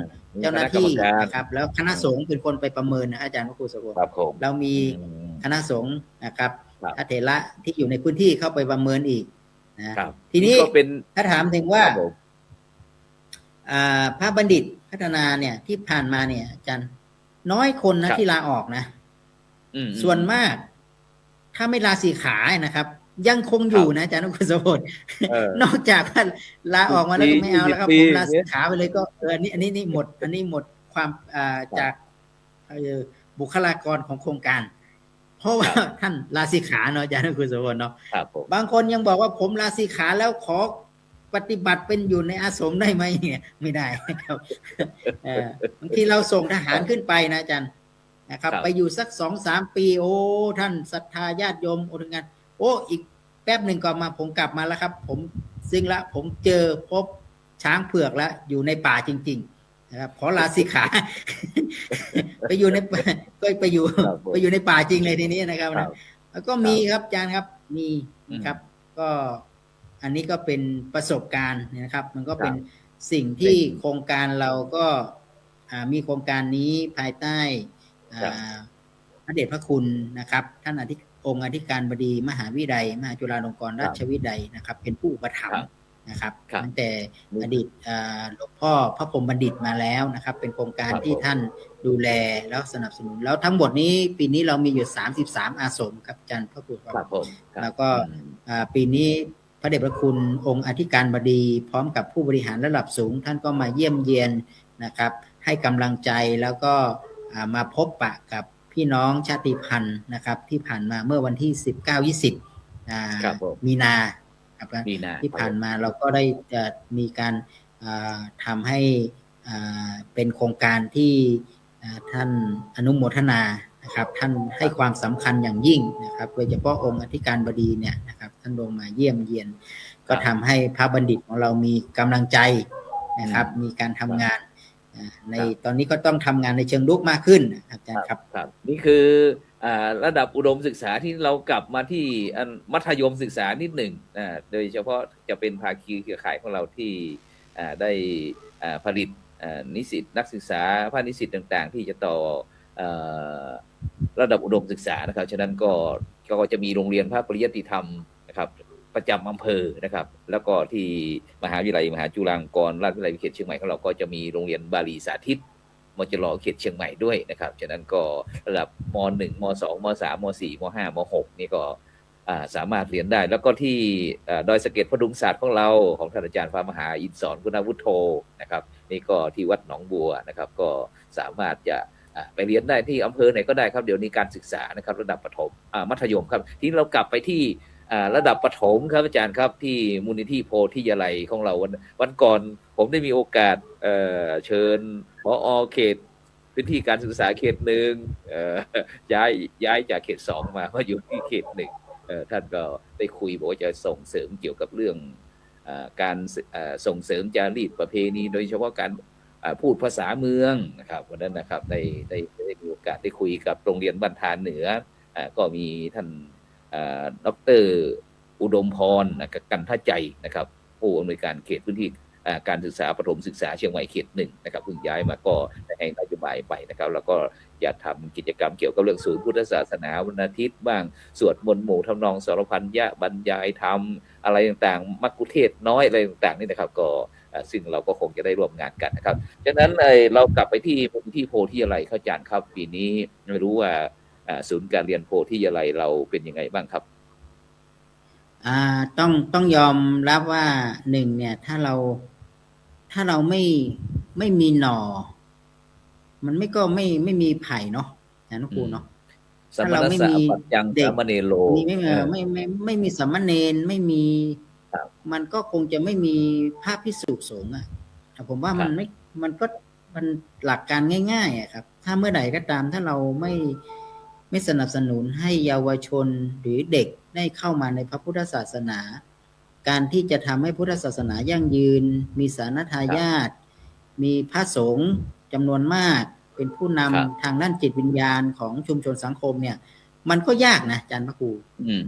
Speaker 4: เจ้าหน้าที่นะครับแล้วคณะสงฆ์เป็นคนไปประเมินนะอาจารย์พระครูโสพลเรามีคณะสงฆ์นะครับพระเถระที่อยู่ในพื้นที่เข้าไปประเมินอีกนะทีนี้ถ้าถามถึงว่าพระบัณฑิตพัฒนาเนี่ยที่ผ่านมาเนี่ยอาจารย์น้อยคนนะที่ลาออกนะส่วนมากถ้าไม่ลาสีขานะครับยังคงอยู่นะอาจารย์คุณสมบัตินอกจากว่าลาออกมาแล้วก็ไม่เอาแล้วครับผมลาสีขาไปเลยก็อันนี้หมดอันนี้หมดความจากบุคลากรของโครงการ พ เพราะว่าท่านลาสิกขาเนาะอาจารย์คุณสมบูรณ์เนาะ
Speaker 3: ครับผม
Speaker 4: บางคนยังบอกว่าผมลาสิกขาแล้วขอปฏิบัติเป็นอยู่ในอาสมได้ไหมเนี่ยไม่ได้นะครับบางทีเราส่งทหารขึ้นไปนะอาจารย์นะครับ
Speaker 3: ครับ
Speaker 4: ไปอยู่สัก2-3 ปีโอ้ท่านศรัทธาญาติโยมโอทงานโอ้อีกแป๊บหนึ่งก็มาผมกลับมาแล้วครับ ผมซึ่งละผมเจอพบช้างเผือกแล้วอยู่ในป่าจริง ๆ นะครับขอลาสิกขา ไปอยู่ในป่าก็ไปอยู่
Speaker 3: ครับผม
Speaker 4: ไปอยู่ในป่าจริงเลยทีนี้นะครับ
Speaker 3: ครั
Speaker 4: นะ
Speaker 3: บ
Speaker 4: แล้วก็มีครับอาจารย์ครับมีนะครับ ก็อันนี้ก็เป็นประสบการณ์นะครับ มันก็เป็นสิ่งที่โครงการเราก็มีโครงการนี้ภายใต้
Speaker 3: ครับ
Speaker 4: พระเดชพระคุณนะครับ ท่านองค์อธิการบดีมหาวิทยาลัยมหาจุฬาลงกรณราชวิทยาลัยนะครับ เป็นผู้อุปถัมภ์นะครับ
Speaker 3: ครับ
Speaker 4: ตั้งแต่อดีตหลวงพ่อพระพรหมบัณฑิตมาแล้วนะครับ เป็นโครงการ
Speaker 3: ครับ
Speaker 4: ที่ท่านดูแลแล้วสนับสนุน แล้วทั้งหมดนี้ปีนี้เรามีอยู่33อาสมครับอาจารย์พระครูครับ
Speaker 3: ครับผมครับ
Speaker 4: แล้วก็ปีนี้พระเดชพระคุณองค์อธิการบดี พร้อมกับผู้บริหารระดับสูง ท่านก็มาเยี่ยมเยียนนะครับ ให้กำลังใจแล้วก็มาพบปะกับพี่น้องชาติพันธุ์นะครับ ที่ผ่านมาเมื่อวันที่19-20
Speaker 3: ครับผม
Speaker 4: มีนาครับ
Speaker 3: มีนา
Speaker 4: ที่ผ่านมาเราก็ได้มีการทำให้เป็นโครงการที่ท่านอนุโมทนานะครับ ท่านให้ความสำคัญอย่างยิ่งนะครับโดยเฉพาะองค์อธิการบดีเนี่ยนะครับท่านลงมาเยี่ยมเยียน ก็ทำให้พระบัณฑิตของเรามีกำลังใจนะครับ มีการทำงานในตอนนี้ก็ต้องทำงานในเชิงลุกมากขึ้นอาจารย์ครับ
Speaker 3: ครับนี่คือระดับอุดมศึกษาที่เรากลับมาที่มัธยมศึกษานิดหนึ่งโดยเฉพาะจะเป็นภาคีเครือข่ายของเราที่ได้ผลิตนิสิตนักศึกษาภาคนิสิตต่างๆ ที่จะต่อระดับอุดมศึกษานะครับฉะนั้นก็จะมีโรงเรียนภาคปริยัติธรรมนะครับประจำอำเภอนะครับแล้วก็ที่มหาวิทยาลัยมหาจุฬาลงกรณราชวิทยาลัยเขตเชียงใหม่ของเราก็จะมีโรงเรียนบาลีสาธิตมจร.เขตเชียงใหม่ด้วยนะครับฉะนั้นก็ระดับม.1 ม.2 ม.3 ม.4 ม.5 ม.6 นี่ก็สามารถเรียนได้แล้วก็ที่ดอยสะเก็ดพดุงศาสตร์ของเราของท่านอาจารย์พระมหาอินทร์สอนคุณวุฒโธนะครับนี่ก็ที่วัดหนองบัวนะครับก็สามารถจะไปเรียนได้ที่อำเภอไหนก็ได้ครับเดี๋ยวนี้การศึกษานะครับระดับประถมมัธยมครับที่เรากลับไปที่ระดับประถมครับอาจารย์ครับที่มูลนิธิโพธิยาลัยของเราวันก่อนผมได้มีโอกาสเชิญผอ.เขตพื้นที่การศึกษาเขตหนึ่งย้ายจากเขต2มาอยู่ที่เขต1ท่านก็ได้คุยบอกว่าจะส่งเสริมเกี่ยวกับเรื่องการส่งเสริมจารีตประเพณีโดยเฉพาะการพูดภาษาเมืองนะครับวันนั้นนะครับได้มีโอกาสได้คุยกับโรงเรียนบรรทานเหนือก็มีท่านดร.อุดมพรกันทใจนะครับผู้อำนวยการเขตพื้นที่การศึกษาประถมศึกษาเชียงใหม่เขต1นะครับเพิ่งย้ายมาก็ได้ให้นโยบายไปนะครับแล้วก็จะทำกิจกรรมเกี่ยวกับเรื่องศูนย์พุทธศาสนาวันอาทิตย์บ้างสวดมนต์หมู่ทำนองสรพันยะบรรยายธรรมอะไรต่างๆมักคุเทศน้อยอะไรต่างๆนี่นะครับก็ซึ่งเราก็คงจะได้ร่วมงานกันนะครับฉะนั้นเรากลับไปที่โพธิยาลัยเข้าจานครับปีนี้ไม่รู้ว่าศูนย์การเรียนโพธิยาลัยเราเป็นยังไงบ้างครับ
Speaker 4: ต้องยอมรับว่าหนึ่งเนี่ยถ้าเราไม่มีหน่อมันไม่มีไผ่เนาะอาจารย์ครูเนาะถ้าเราไม่มีเด็กไม่มีสามเณรไม่มีมันก็คงจะไม่มีพระภิกษุสงฆ์อ่ะผมว่ามันก็หลักการง่ายๆอ่ะครับถ้าเมื่อใดก็ตามถ้าเราไม่สนับสนุนให้เยาวชนหรือเด็กได้เข้ามาในพระพุทธศาสนา การที่จะทำให้พุทธศาสนายั่งยืนมีสานทายาทมีพระสงฆ์จำนวนมากเป็นผู้นำทางด้านจิตวิญญาณของชุมชนสังคมเนี่ยมันก็ยากนะอาจารย์พระครู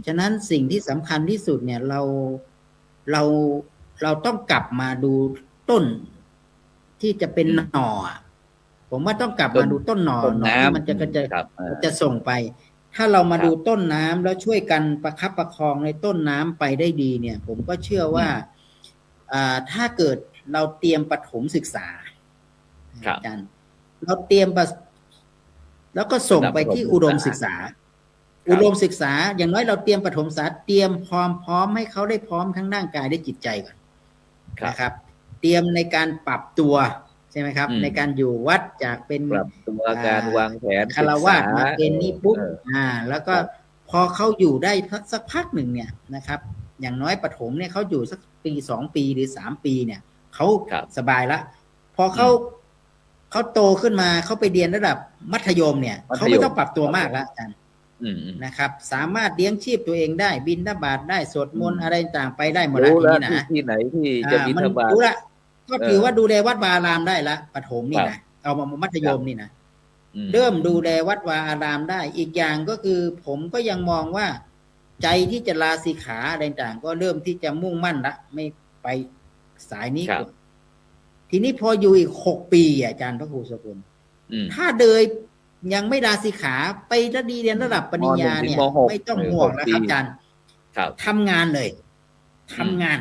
Speaker 4: ฉะนั้นสิ่งที่สำคัญที่สุดเนี่ยเราต้องกลับมาดูต้นที่จะเป็นหน่อผมว่าต้องกลับมาดูต้นหน่อที่มันจะส่งไปถ้าเรามาดูต้นน้ำแล้วช่วยกันประคับประคองในต้นน้ำไปได้ดีเนี่ยผมก็เชื่อว่าถ้าเกิดเราเตรียมประถมศึกษาอาจารย์เราเตรียมแล้วก็ส่งไปที่อุดมศึกษาอย่างน้อยเราเตรียมประถมศึกษาเตรียมพร้อมให้เขาได้พร้อมทั้งร่างกายได้จิตใจก่อนนะครับเตรียมในการปรับตัว ใช่ไหมครับ
Speaker 3: อืม
Speaker 4: ในการอยู่วัดจากเป็น
Speaker 3: ปรับตัวการวางแผน
Speaker 4: คารวาสมาเป็นนี่ปุ๊บ
Speaker 3: เออ
Speaker 4: แล้วก็
Speaker 3: ครับ
Speaker 4: พอเขาอยู่ได้สักพักหนึ่งเนี่ยนะครับ อย่างน้อยประถมเนี่ยเขาอยู่สักปี2 ปีหรือ3 ปีเนี่ยเขา
Speaker 3: ครับ
Speaker 4: สบายละพอเขาโตขึ้นมาเขาไปเรียนระดับมัธยมเนี่ย
Speaker 3: มัธยม
Speaker 4: เขาไม่ต้องปรับตัวมากแล้วอาจารย์
Speaker 3: อืม
Speaker 4: นะครับ สามารถเลี้ยงชีพตัวเองได้บิณฑบาตได้สวดมนต์อะไรต่างไปได้หมดละ
Speaker 3: รู้
Speaker 4: ที
Speaker 3: แล้ว
Speaker 4: นี้นะ
Speaker 3: ที่ไหนที่จะบิณ
Speaker 4: มัน
Speaker 3: ฑบาต
Speaker 4: รู้ละก็ถือว่าดูแลวัดวาอารามได้ละประถมนี่
Speaker 3: ครั
Speaker 4: นะ
Speaker 3: บ
Speaker 4: เอามามัธยมนี่นะ
Speaker 3: อืม
Speaker 4: เริ่มดูแลวัดวาอารามได้อีกอย่างก็คือผมก็ยังมองว่าใจที่จะลาสิกขาอะไรต่างก็เริ่มที่จะมุ่งมั่นละไม่ไปสายนี้
Speaker 3: ครับ
Speaker 4: ก่อนทีนี้พออยู่อีก6 ปีอาจารย์พระครูสกุล
Speaker 3: อืม
Speaker 4: ถ้าเดยยังไม่ลาสิกขาไประดีเรียนระดับปริญญาเนี่ย
Speaker 3: ม .1
Speaker 4: ไม่ต้องห่วงแล้วครับอาจารย์
Speaker 3: ครับ
Speaker 4: ทำงานเลยทำงาน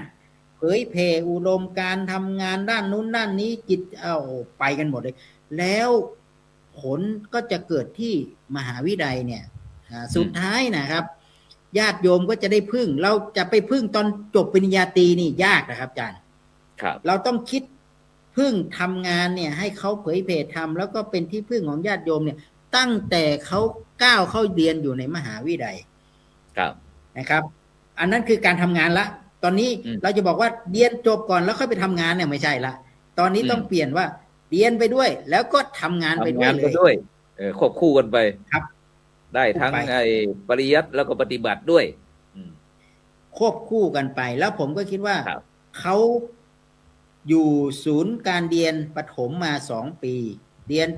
Speaker 4: เผยแผ่อุดมการณ์ทำงานด้านนู้นด้านนี้จิตไปกันหมดเลย แล้วผลก็จะเกิดที่มหาวิทยาลัยเนี่ยสุดท้ายนะครับ ญาติโยมก็จะได้พึ่ง เราจะไปพึ่งตอนจบปริญญาตรีนี่ยากนะครับอาจารย์
Speaker 3: ครับ
Speaker 4: เราต้องคิดพึ่งทำงานเนี่ย ให้เขาเผยแผ่ธรรมแล้วก็เป็นที่พึ่งของญาติโยมเนี่ย ตั้งแต่เขาก้าวเข้าเรียนอยู่ในมหาวิทยาลัย
Speaker 3: ครับ
Speaker 4: นะครับ อันนั้นคือการทำงานละ ตอนนี้
Speaker 3: อืม
Speaker 4: เราจะบอกว่าเรียนจบก่อนแล้วค่อยไปทำงานเนี่ยไม่ใช่ละ ตอนนี้
Speaker 3: อืม
Speaker 4: ต้องเปลี่ยนว่าเรียนไปด้วย แล้วก็ทำงานไป
Speaker 3: ทำ
Speaker 4: ด้ว
Speaker 3: งาย น
Speaker 4: เล
Speaker 3: ไป
Speaker 4: ย
Speaker 3: ด้วยควบคู่กันไป
Speaker 4: ครับ
Speaker 3: ได้ทั้ง
Speaker 4: ควบคู่ไป
Speaker 3: ไอ้ปริยัติแล้วก็ปฏิบัติด้วย อืม
Speaker 4: ควบคู่กันไป แล้วผมก็คิดว่า
Speaker 3: ครับ
Speaker 4: เขาอยู่ศูนย์การเรียนประถมมา2 ปี เรียน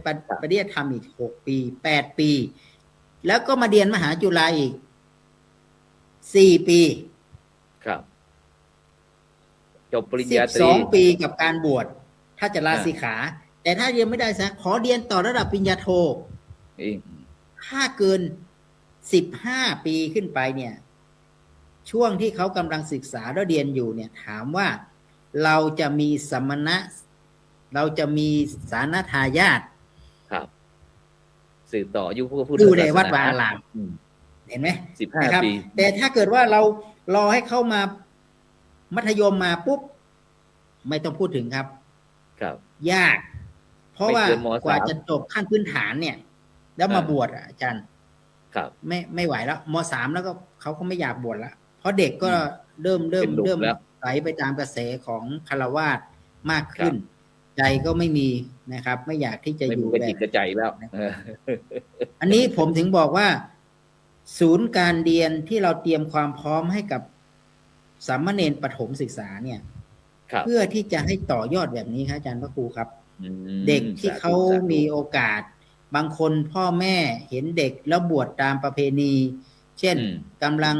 Speaker 4: ปริยัติธรรมอีก6 ปี8 ปี แล้วก็มาเรียนมหาจุฬาอีก4 ปี
Speaker 3: ครับ จบปริญญาตรี
Speaker 4: 12 ปีกับการบวชถ้าจะลาสิกขา แต่ถ้าเรียนไม่ได้ซะขอเรียนต่อระดับปริญญาโท
Speaker 3: เอง
Speaker 4: ถ้าเกิน15 ปีขึ้นไปเนี่ย ช่วงที่เขากำลังศึกษาและเรียนอยู่เนี่ย ถามว่าเราจะมีสมณะ เราจะมีสานทายาท
Speaker 3: ครับ สืบต่ออายุพระพุทธ
Speaker 4: ดูใน
Speaker 3: ศาสนา
Speaker 4: วัดวาอาราม
Speaker 3: อืม
Speaker 4: เห็นไหม
Speaker 3: 15
Speaker 4: นะครับ
Speaker 3: ปี
Speaker 4: แต่ถ้าเกิดว่าเรารอให้เข้ามามัธยมมาปุ๊บ ไม่ต้องพูดถึงครับ
Speaker 3: ครับ
Speaker 4: ยาก เพราะว่า
Speaker 3: ไม่เกินม.3
Speaker 4: กว่าจะจบขั้นพื้นฐานเนี่ย แล้วมาบวชอาจารย์
Speaker 3: ครับ
Speaker 4: ไม่ไหวแล้วม.3 แล้วก็เขาก็ไม่อยากบวชละเพราะเด็กก็เริ่ม
Speaker 3: เป็นหนุ่มแล้ว
Speaker 4: ไหลไปตามกระแสของคฤหัสถ์มากขึ้น ใจก็ไม่มีนะครับ ไม่อยากที่จะ
Speaker 3: ไม่
Speaker 4: อ
Speaker 3: มี
Speaker 4: ยู่
Speaker 3: กระ
Speaker 4: แบ
Speaker 3: จิต
Speaker 4: บ
Speaker 3: กระใจแล้วเออ
Speaker 4: อันนี้ผมถึงบอกว่า ศูนย์การเรียนที่เราเตรียมความพร้อมให้กับสามเณรประถมศึกษาเนี่ย
Speaker 3: ครับ
Speaker 4: เพื่อที่จะให้ต่อยอดแบบนี้ครับอาจารย์พระครูครับ
Speaker 3: อืม
Speaker 4: เด็กที่
Speaker 3: สธุ
Speaker 4: เขา
Speaker 3: สธุ
Speaker 4: มีโอกาส บางคนพ่อแม่เห็นเด็กแล้วบวชตามประเพณี เช่น
Speaker 3: อืม
Speaker 4: กำลัง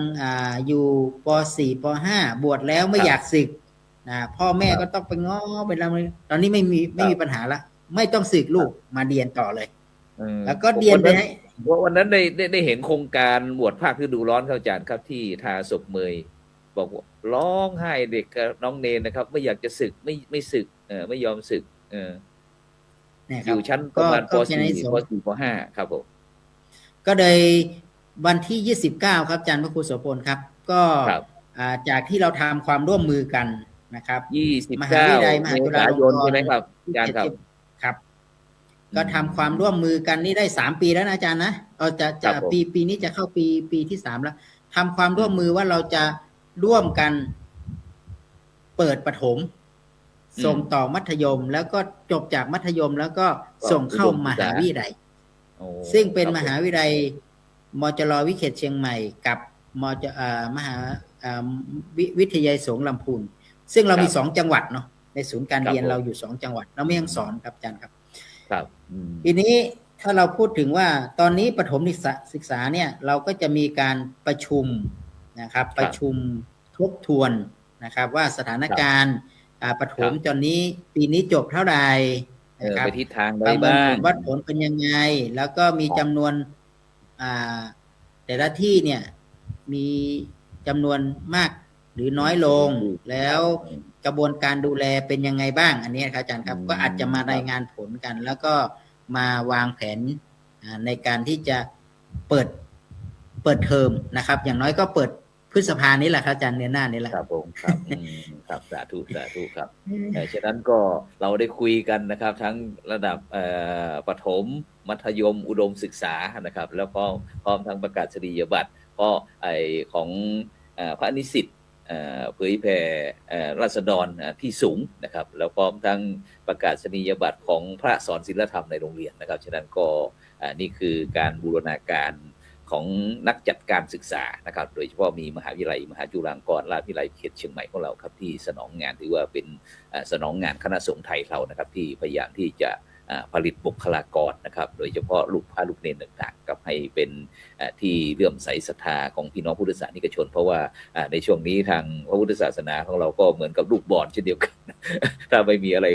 Speaker 4: อยู่ป .4 ป .5 บวชแล้วไม่
Speaker 3: ครับ
Speaker 4: อยากศึกพ่อแม่
Speaker 3: ครับ
Speaker 4: ก็ต้องไปง้อไปแล้วตอนนี้ไม่มีปัญหาละไม่ต้องศึกลูกมาเรียนต่อเลย
Speaker 3: เออ
Speaker 4: แล้วก็เรียนไปให้
Speaker 3: เพราะวันนั้นได้เห็นโครงการบวชภาคฤดูร้อนครับอาจารย์ครับที่ทาศพเมย บอกว่าร้องไห้เด็กกับน้องเนนนะครับ ไม่อยากจะศึกไม่ศึกไม่ยอมศึก
Speaker 4: เนี่ยค
Speaker 3: อ
Speaker 4: รับ
Speaker 3: ยู่ชั้นประมาณป
Speaker 4: ก็จะใน
Speaker 3: .4
Speaker 4: ส่วน
Speaker 3: ป .4 ป .5 ครับผม
Speaker 4: ก็เลยวันที่29ครับอาจารย์พระครูโสพลครับ ก็
Speaker 3: ครับ
Speaker 4: จากที่เราทำความร่วมมือกันนะครับ
Speaker 3: 29
Speaker 4: มหาวิทยาลัยมหาจุฬาลงกรณ์
Speaker 3: ใช่ไหมครับอาจารย์ครับ
Speaker 4: ครับ ก็ทำความร่วมมือกันนี่ได้3 ปีแล้วนะอาจารย์นะจะ
Speaker 3: ครับผม
Speaker 4: ปีนี้จะเข้าปีที่3แล้วทำความร่วมมือว่าเราจะร่วมกันเปิดประถม ส่งต่อมัธยม แล้วก็จบจากมัธยมแล้วก็ส่งเข้ามหาวิทยาลัย
Speaker 3: โอ้
Speaker 4: ซึ่งเป็น
Speaker 3: ครับ
Speaker 4: มหาวิทยาลัยมจรวิเขตเชียงใหม่กับมหาวิทยาลัยสงฆ์ลำพูนซึ่งเรามี2 จังหวัดเนาะในศูนย์การเรียนเราอยู่2 จังหวัดเราไม่ยังสอนครับอาจารย์ครับ
Speaker 3: ครับอืม
Speaker 4: ทีนี้ถ้าเราพูดถึงว่าตอนนี้ประถมศึกษาเนี่ยเราก็จะมีการประชุมนะครับ ประชุมทบทวนนะครับ ว่าสถานการณ์ประถมตอนนี้ปีนี้จบเท่าไหร่นะครับ
Speaker 3: ไปทิศทาง
Speaker 4: ป
Speaker 3: ใด
Speaker 4: ระเมิน
Speaker 3: บ้า
Speaker 4: ผ
Speaker 3: ง
Speaker 4: ลวัดผลเป็นยังไง แล้วก็มีจำนวนแต่ละที่เนี่ยมีจำนวนมากหรือน้อยลง แล้วกระบวนการดูแลเป็นยังไงบ้าง อันนี้ครับอาจารย์ครับ ก็อาจจะมารายงานผลกัน แล้วก็มาวางแผนในการที่จะเปิดเทอมนะครับ อย่างน้อยก็เปิด พฤษภานี้แหละครับอาจารย์เดือนหน้านี้แหละ
Speaker 3: ครับผมครับครับสาธุสาธุครับฉะนั้นก็เราได้คุยกันนะครับทั้งระดับประถมมัธยมอุดมศึกษานะครับแล้วก็พร้อมทั้งประกาศนียบัตรก็ของพระนิสิตเผยแผ่ราษฎรที่สูงนะครับแล้วพร้อมทั้งประกาศนียบัตรของพระสอนศีลธรรมในโรงเรียนนะครับฉะนั้นก็นี่คือการบูรณาการของนักจัดการศึกษานะครับโดยเฉพาะมีมหาวิทยาลัยมหาจุฬาลงกรณราชวิทยาลัยเขตเชียงใหม่ของเราครับที่สนองงานถือว่าเป็นสนองงานคณะสงฆ์ไทยเรานะครับที่พยายามที่จะผลิตบุคลากรนะครับโดยเฉพาะลูกพระลูกเนรต่างๆกับให้เป็นที่เลื่อมใสศรัทธาของพี่น้องพุทธศาสนิกชนเพราะว่าในช่วงนี้ทางพระพุทธศาสนาของเราก็เหมือนกับลูกบอลเช่นเดียวกันถ้าไม่มีอะไร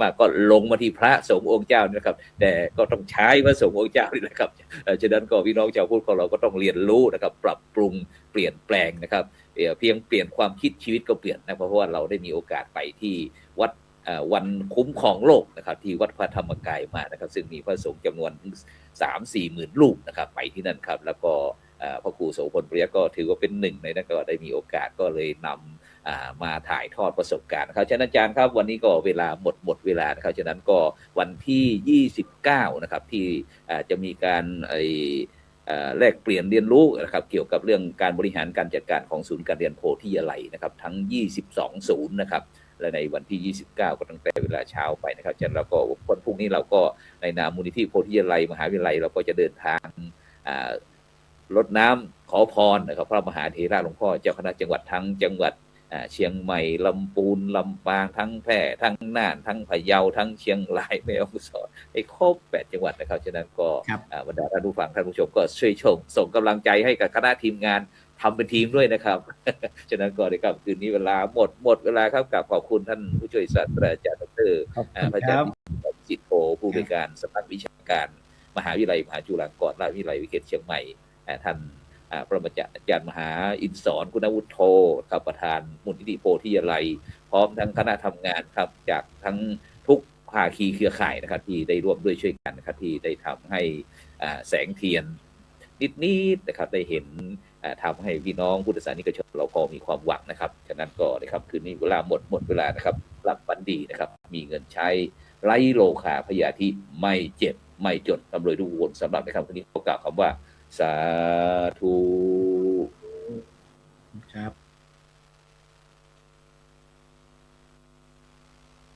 Speaker 3: มากๆก็ลงมาที่พระสงฆ์องค์เจ้านะครับแต่ก็ต้องใช้พระสงฆ์องค์เจ้านี่นะครับฉะนั้นก็พี่น้องชาวพุทธของเราก็ต้องเรียนรู้นะครับปรับปรุงเปลี่ยนแปลงนะครับเพียงเปลี่ยนความคิดชีวิตก็เปลี่ยนนะเพราะว่าเราได้มีโอกาสไปที่วัดวันคุ้มครองโลกนะครับที่วัดพระธรรมกายมานะครับซึ่งมีพระสงฆ์จำนวน 3-4 หมื่นรูปนะครับไปที่นั่นครับแล้วก็พระครูโสพลปริยก็ถือว่าเป็นหนึ่งในนั้นก็ได้มีโอกาสก็เลยนำมาถ่ายทอดประสบการณ์นะครับฉะนั้นอาจารย์ครับวันนี้ก็เวลาหมดเวลานะครับฉะนั้นก็วันที่29นะครับที่จะมีการแลกเปลี่ยนเรียนรู้นะครับเกี่ยวกับเรื่องการบริหารการจัดการของศูนย์การเรียนโพธิยาลัยนะครับทั้ง22ศูนย์นะครับและในวันที่29ก็ตั้งแต่เวลาเช้าไปนะครับฉะนั้นเราก็วันพรุ่งนี้เราก็ในนามมูลนิธิโพธิยาลัยมหาวิทยาลัยเราก็จะเดินทางรดน้ำขอพรนะครับพระมหาเถระหลวงพ่อเจ้าคณะจังหวัดทั้งจังหวัดเชียงใหม่ลำพูนลำปางทั้งแพร่ทั้งน่านทั้งพะเยาทั้งเชียงรายแม่ฮ่องสอนให้ครบ8จังหวัดนะครับฉะนั้นก็บรรดาท่านผู้ฟังท่านผู้ชมก็ช่วยส่งกำลังใจให้กับคณะทีมงานทำเป็นทีมด้วยนะครับ ฉะนั้นก็ในค่ำคืนนี้เวลาหมดเวลาครับกับขอบคุณท่านผู้ช่วยศาสตราจารย์ดร.พระอาจารย์จิตโพผู้บริการสำนักวิชาการมหาวิทยาลัยมหาจุฬาลงกรณราชวิทยาลัยเขตเชียงใหม่ท่านพระอาจารย์มหาอินทร์สอนคุณวุฒิโธครับประธานมูลนิธิโพธิยาลัยพร้อมทั้งคณะทำงานครับจากทั้งทุกภาคีเครือข่ายนะครับที่ได้ร่วมด้วยช่วยกันนะครับที่ได้ทำให้แสงเทียนนิดๆนะครับได้เห็นทำให้พี่น้องพุทธศาสนิกชนเราก็มีความหวังนะครับฉะนั้นก็นะครับคืนนี้เวลาหมดเวลานะครับหลับฝันดีนะครับมีเงินใช้ไร้โลคาพยาธิไม่เจ็บไม่จนร่ำรวยทุกคนสำหรับในคำคืนนี้ขอกล่าวคำว่าสาธุ